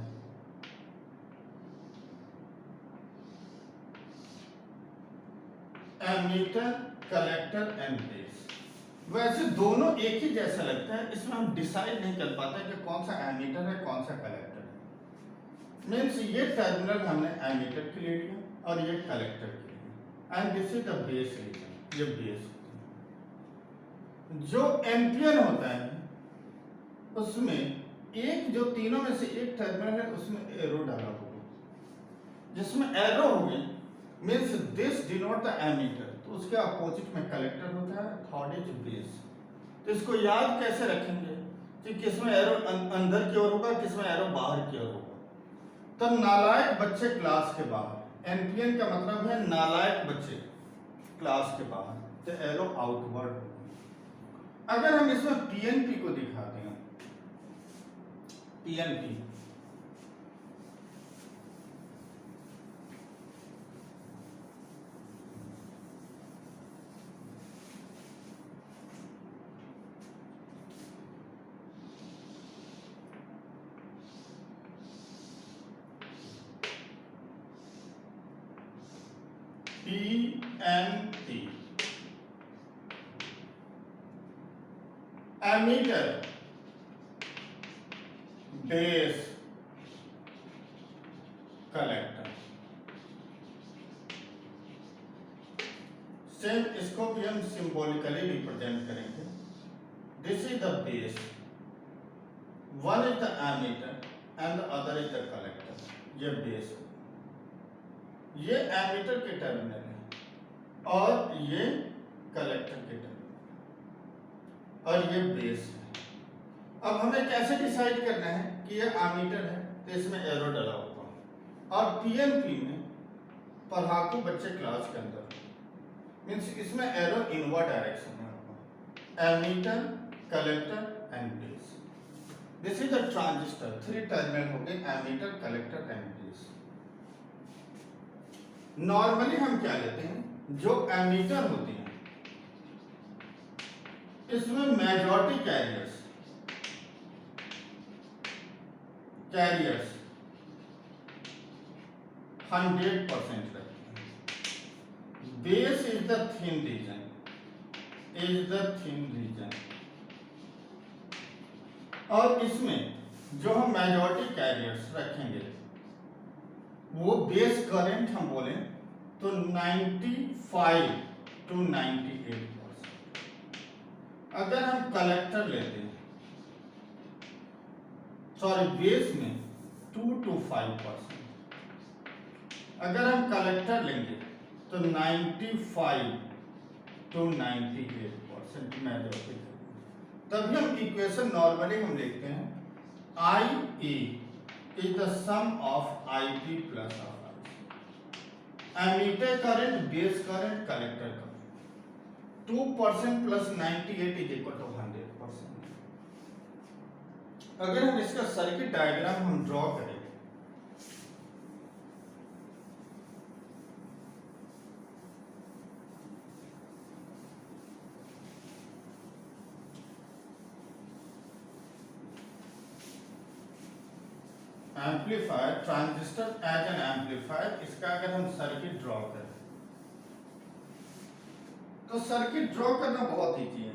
एमीटर, कलेक्टर एंड बेस, वैसे दोनों एक ही जैसा लगता है, इसमें हम डिसाइड नहीं कर पाते कि कौन सा एमीटर है कौन सा कलेक्टर है। मीन्स ये टर्मिनल हमने एमीटर के लिए लिया और ये कलेक्टर के लिए, and this is the base reason, ये बेस। जो एम्पियर होता है उसमें एक, जो तीनों में से एक टर्मिनल है उसमें एरो डाला होगा, जिसमें एरो होगी means this denote the emitter, तो उसके अपोजिट में कलेक्टर होता है, थर्ड इज बेस। तो इसको याद कैसे रखेंगे कि किसमें एरो अंदर की ओर होगा, किसमें एरो बाहर की ओर होगा। तो नालायक बच्चे क्लास के बाहर, एनपीएन का मतलब है नालायक बच्चे क्लास के बाहर, तो एरो आउटवर्ड होगा। अगर हम इसमें पीएनपी को दिखा दें, PNP PNP emitter, base, collector. Same इसको भी हम सिंबॉलिकली रिप्रेजेंट करेंगे। This is the base, one is the emitter and the other is the collector. ये बेस, ये एमीटर के टर्मिनल है और ये कलेक्टर के टर्मिनल, और ये बेस है। अब हमें कैसे डिसाइड करना है कि ये एमीटर है, तो इसमें एरो डला होगा, और पीएनपी में पढ़ाकू बच्चे क्लास के अंदर, मीन्स इसमें एरो इनवर्ड डायरेक्शन में होगा, emitter, collector and base. This is a transistor, 3 terminal हो गए, emitter, collector and base. Normally हम क्या लेते हैं, जो एमीटर होती है इसमें मेजॉरिटी कैरियर्स 100% रहते हैं। Base is the thin region, और इसमें जो हम मेजॉरिटी कैरियर्स रखेंगे वो बेस करंट हम बोलें तो 95 to 98%। अगर हम कलेक्टर लेते हैं, सॉरी बेस में 2 to 5%, अगर हम कलेक्टर लेंगे तो 95 to 98% मेजॉरिटी। तभी हम इक्वेशन नॉर्मली हम लिखते हैं IE is the sum of IP plus of IC। Emitter current, base current, collector current 2% plus 98 is equal to 100%। अगर हम इसका सर्किट डायग्राम हम ड्रॉ करें, amplifier, transistor as an amplifier, इसका अगर हम सर्किट ड्रॉ करें तो सर्किट ड्रॉ करना बहुत इजी है।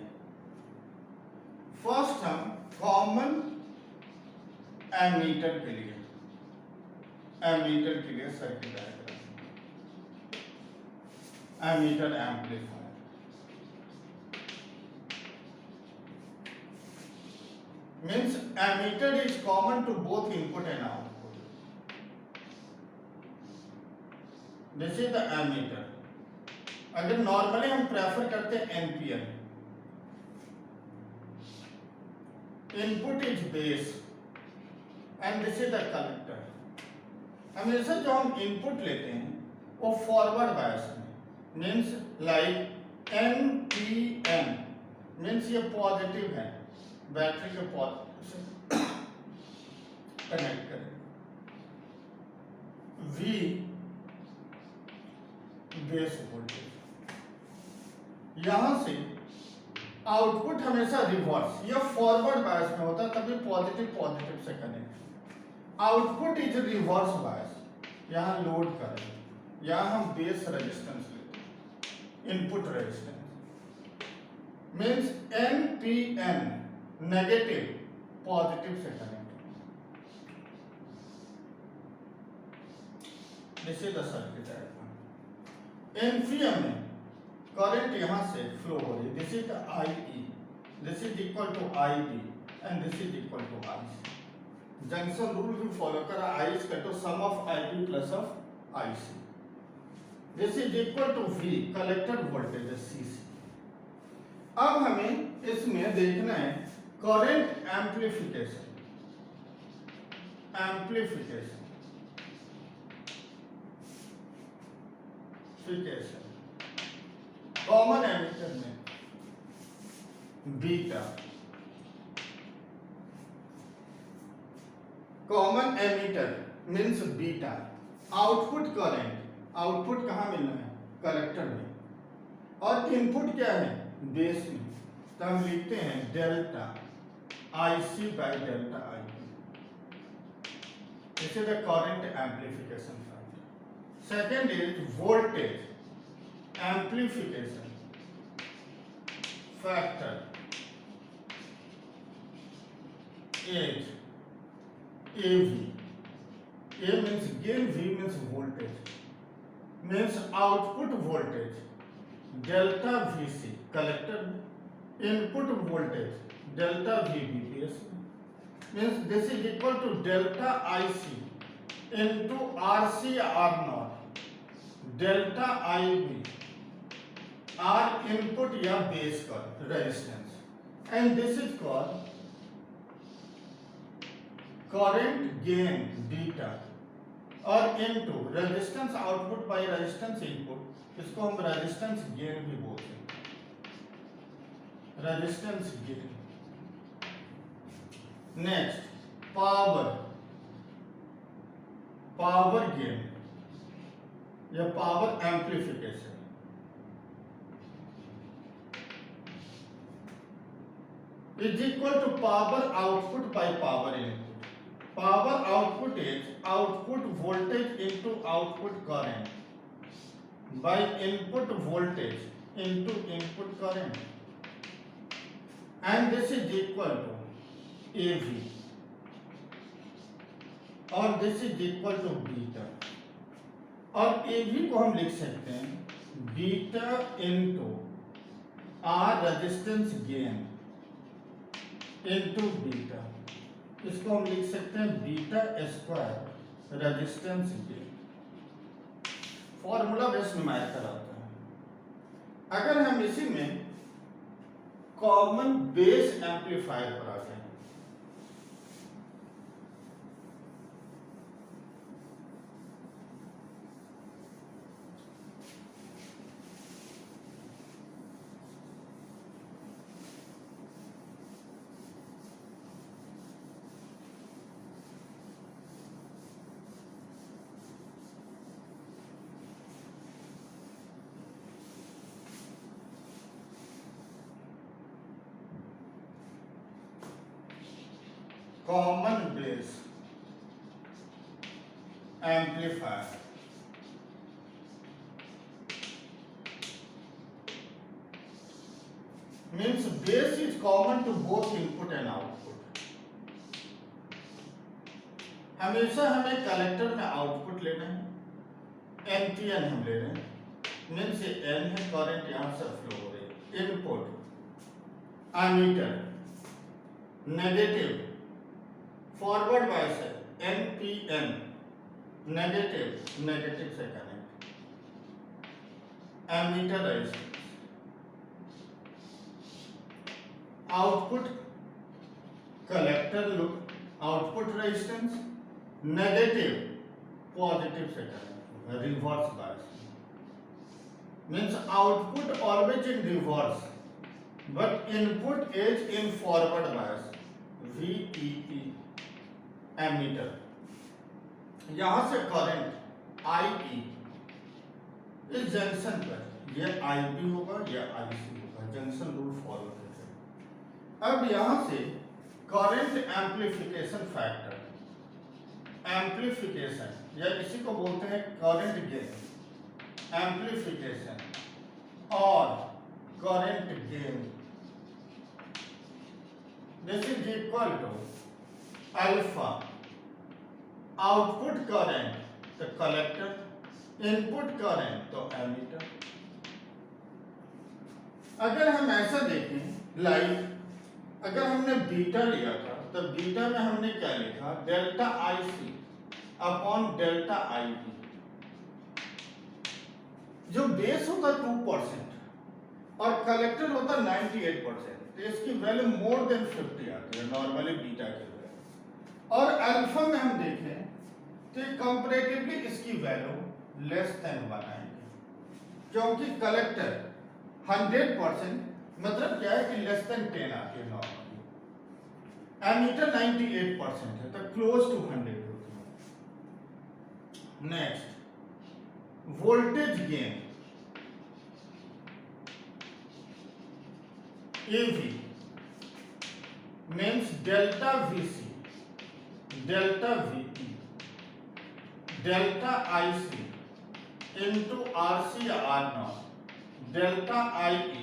फर्स्ट हम कॉमन एमीटर के लिए circuit diagram, emitter amplifier, means ammeter is common to both input and output। this is the ammeter। अगर नॉर्मली हम प्रेफर करते हैं ampere, input is base and this is the collector. हमेशा जो हम इनपुट लेते हैं वो फॉरवर्ड बायस में, मीन्स लाइक NPN, मीन्स ये पॉजिटिव है, बैटरी के पॉजिटिव से कनेक्ट करें। V बेस वोल्टेज, यहां से आउटपुट हमेशा रिवर्स, ये फॉरवर्ड बायस में होता है तभी पॉजिटिव से connect. Output is reverse bias, यहां लोड करें, यहां हम बेस रेजिस्टेंस लेते हैं, input resistance, means NPN negative positive से connect. This is the circuit diagram. एनफियम में करंट यहां से फ्लो हो रही है, this is the IE, this is equal to IB and this is equal to IC। Junction rule भी फॉलो करा, I is equal to sum of IB plus of IC। This is equal to V collector voltage CC। अब हमें इसमें देखना है करंट एम्प्लीफिकेशन, कॉमन एमिटर में beta, common emitter means beta. Output current, output कहाँ मिलना है, कलेक्टर में, और इनपुट क्या है, बेस में, तो हम लिखते हैं delta IC by delta IB। This is the current amplification factor. Second is voltage amplification factor, as AV, A means gain, V means voltage, means output voltage delta VC collector, input voltage delta VB base, means this is equal to delta IC into RC R naught delta IB, R input या base का resistance, and this is called current gain beta और into resistance output by resistance input, इसको हम रेजिस्टेंस गेन भी बोलते हैं, resistance gain. Next power, power gain या power amplification, is equal to power output by power input. Power output is output voltage into output current by input voltage into input current, and this is equal to AV और this is equal to beta, और AV को हम लिख सकते हैं beta into R resistance gain into beta, इसको हम लिख सकते हैं beta square resistance gain. Formula base numerical आता है। अगर हम इसी में कॉमन बेस एम्पलीफायर पर आते हैं, common base amplifier means base is common to both input and output। हमेशा हमें कलेक्टर में आउटपुट लेना है, एनटीएन हम ले रहे हैं, मीन्स एन है, करंट यहां से फ्लो हो रही है, input emitter negative, forward bias है एनपीएन नेगेटिव, नेगेटिव से connect, emitter resistance, output collector look, output resistance negative positive से connect, reverse bias means output always in reverse but input is in forward bias, VEE emitter. यहां से करंट IE इस जंक्शन पर यह IB होगा या IC होगा, जंक्शन रूल फॉलो करते हैं। अब यहां से करंट एम्प्लीफिकेशन फैक्टर, एम्प्लीफिकेशन या इसी को बोलते हैं करंट गेन, एम्प्लीफिकेशन और current gain, this is equal to alpha output current तो कलेक्टर, इनपुट करंट तो एमीटर। अगर हम ऐसा देखें लाइक अगर हमने बीटा लिया था तो बीटा में हमने क्या लिखा, delta IC upon delta IB। जो बेस होता 2% और कलेक्टर होता 98%, तो इसकी वैल्यू मोर देन 50 आती है नॉर्मली बीटा की वैल्यू। और अल्फा में हम देखें तो कंपैरेटिवली इसकी वैल्यू लेस देन 1 आएगी, क्योंकि कलेक्टर 100% मतलब क्या है कि लेस देन 10 आती है नॉर्मली, एमीटर 98% है तो क्लोज टू 100 होती है। Next voltage gain AV means delta VC, delta VE, delta IC into RC या R0, delta IE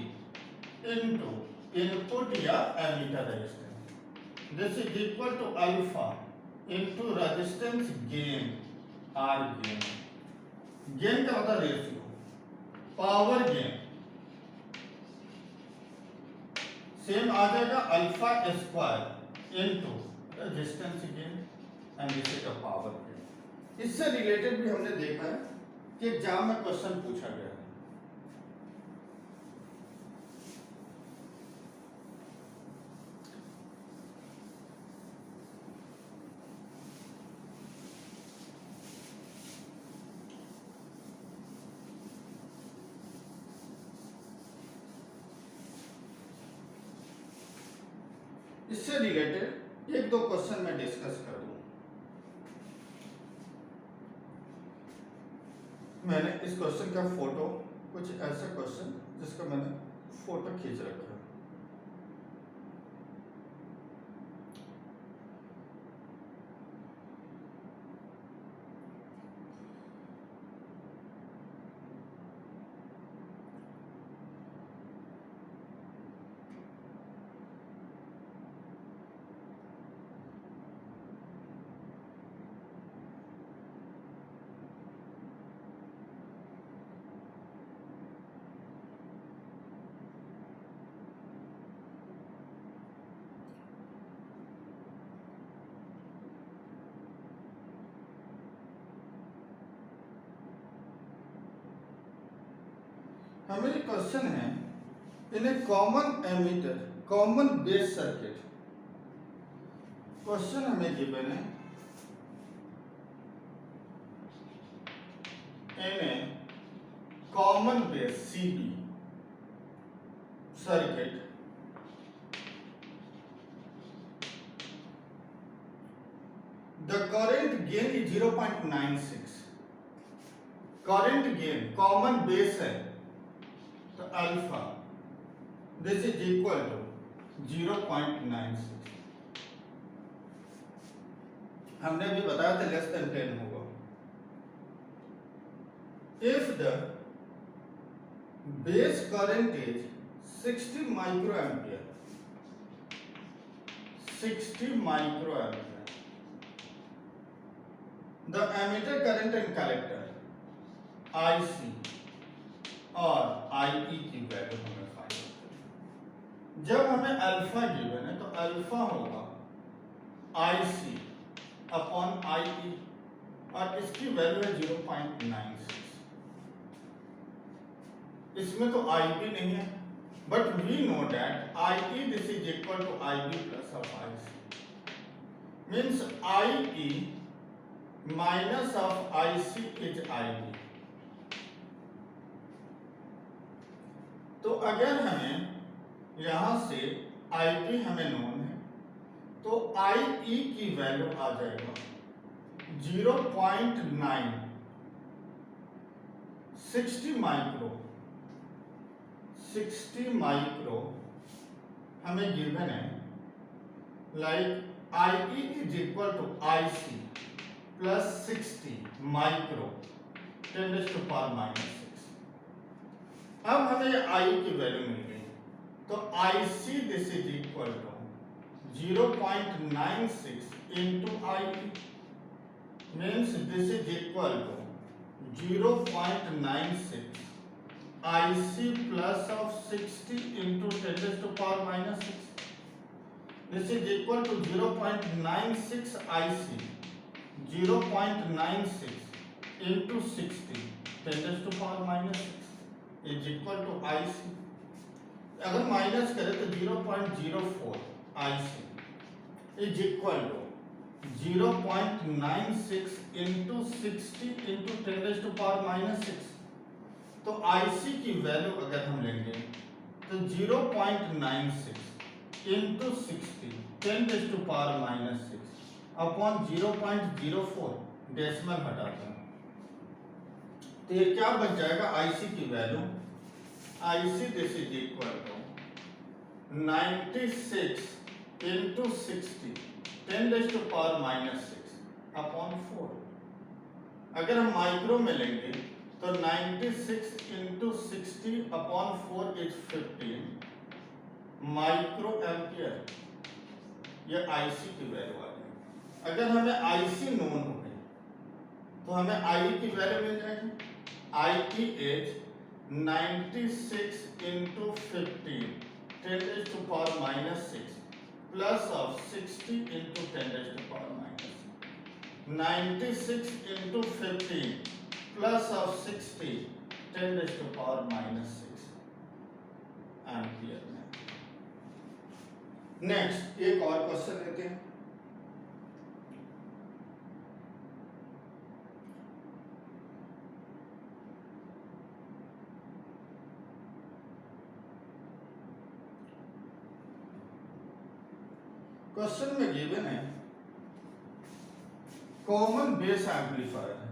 into input या emitter resistance. This is equal to alpha into resistance gain, R gain. Gain का होता रेशियो, पावर गेन सेम आ जाएगा alpha square into resistance gain and this is the power gain. इससे रिलेटेड भी हमने देखा है कि एग्जाम में क्वेश्चन पूछा गया है। इससे रिलेटेड एक दो क्वेश्चन मैं डिस्कस कर दूं। मैंने इस क्वेश्चन का फोटो, कुछ ऐसा क्वेश्चन जिसका मैंने फोटो खींच रखा है। हमें क्वेश्चन है, in a common emitter common base circuit, question हमें गिवन है in a common base CB circuit the current gain is 0.96। Current gain common base है तो alpha this is equal to 0.96। हमने अभी बताया था लेस देन 10 होगा। If the base current is 60 micro ampere, 60 micro ampere, the emitter current and collector IC और IE की वैल्यू हमें फाइंड करनी। जब हमें अल्फा गिवन है तो अल्फा होगा IC अपॉन IE और इसकी वैल्यू है 0.96। इसमें तो IB नहीं है, but we know that IE this is equal to IB plus of IC, means IE minus of IC is IB। तो अगर हमें यहां से IB हमें नोन है तो IE की वैल्यू आ जाएगा 0.9, 60 माइक्रो, 60 माइक्रो हमें गिवन है, like IE is equal to IC plus 60 micro 10⁻⁻⁶। अब हमें I की वैल्यू मिल गई तो IC this is equal to 0.96 into IE, means this is equal to 0.96 IC plus of 60 into 10⁻⁻⁶। This is equal to 0.96 IC, 0.96 into 60 10⁻⁻⁶ is equal to IC। अगर माइनस करें तो 0.04 IC is equal to 0.96 into 60 into 10⁻⁻⁶। तो IC की वैल्यू अगर हम लेंगे तो 0.96 इंटू 60 10⁻⁻⁶ अपॉन 0.04, डेसिमल हटाते हैं तो ये क्या बन जाएगा, IC की value, IC this is equal to 96 into 60 10⁻⁻�6 upon 4। अगर हम माइक्रो में लेंगे तो 96 into 60 upon 4 is 15 micro ampere, ये IC की वैल्यू आ जाएगी। अगर हमें IC नोन हो गई तो हमें IE की वैल्यू मिल जाएगी। IE is 96 into 15 10⁻⁻�6 plus of 60 into 10⁻⁻�6, 96 into 15 plus of 60 10⁻⁻�6 ampere में। नेक्स्ट एक और क्वेश्चन लेते हैं। क्वेश्चन में गिवन है कॉमन बेस एम्पलीफायर है।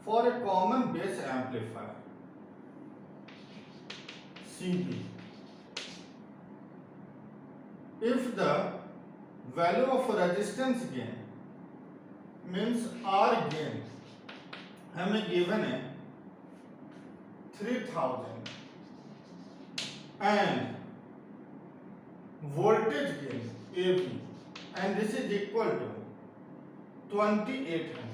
For a common base amplifier CB, if the value of resistance gain means R gain हमें given है 3000 and voltage gain AB and this is equal to 2800.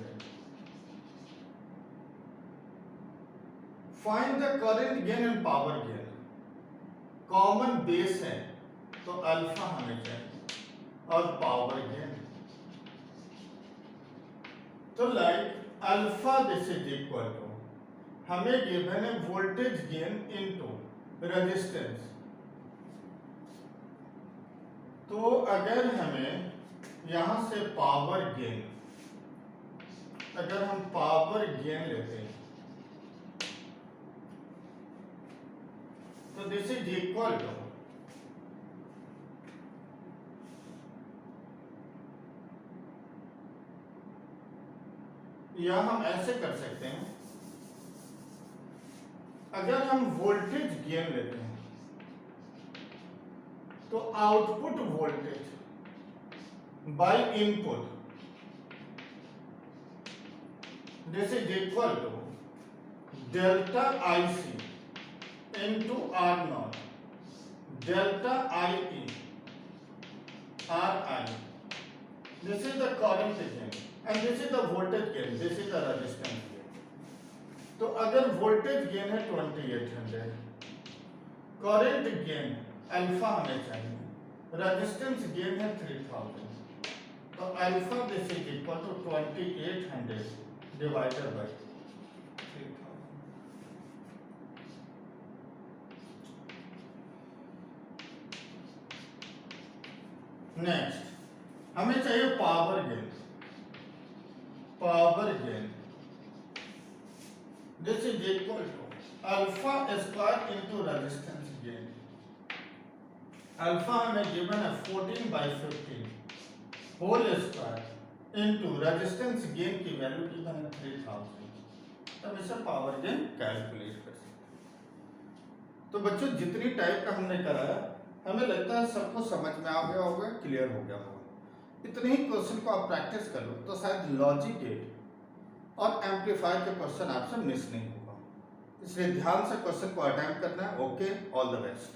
Find the current gain and power gain. Common base है तो अल्फा हमें चाहिए और पावर गेन तो like alpha this is equal to हमें गिवन है वोल्टेज गेन इनटू रेजिस्टेंस। तो अगर हमें यहां से पावर गेन अगर हम पावर गेन लेते हैं तो दिस इज इक्वल टू या हम ऐसे कर सकते हैं अगर हम वोल्टेज गेन लेते हैं तो output voltage by input this is equal to delta IC into R naught delta IE RI. This is the current gain and this is the voltage gain. This is the resistance gain. तो अगर voltage gain है 2800, current gain अल्फा हमें चाहिए, resistance gain है 3000, तो अल्फा this is equal to 2800 divided by 3000. Next हमें चाहिए power gain this is equal to alpha square into resistance gain. Alpha हमें गिवन है 14/15 whole square into resistance gain की वैल्यू गिवन है 3000। तब इसे पावर गेन कैलकुलेट कर सकते। तो बच्चों जितनी टाइप का हमने कराया हमें लगता है सबको समझ में आ गया होगा, क्लियर हो गया होगा। इतने ही क्वेश्चन को आप प्रैक्टिस कर लो तो शायद लॉजिक गेट और एम्पलीफायर के क्वेश्चन आपसे मिस नहीं होगा। इसलिए ध्यान से क्वेश्चन को अटेम्प्ट करना है। Okay, all the best.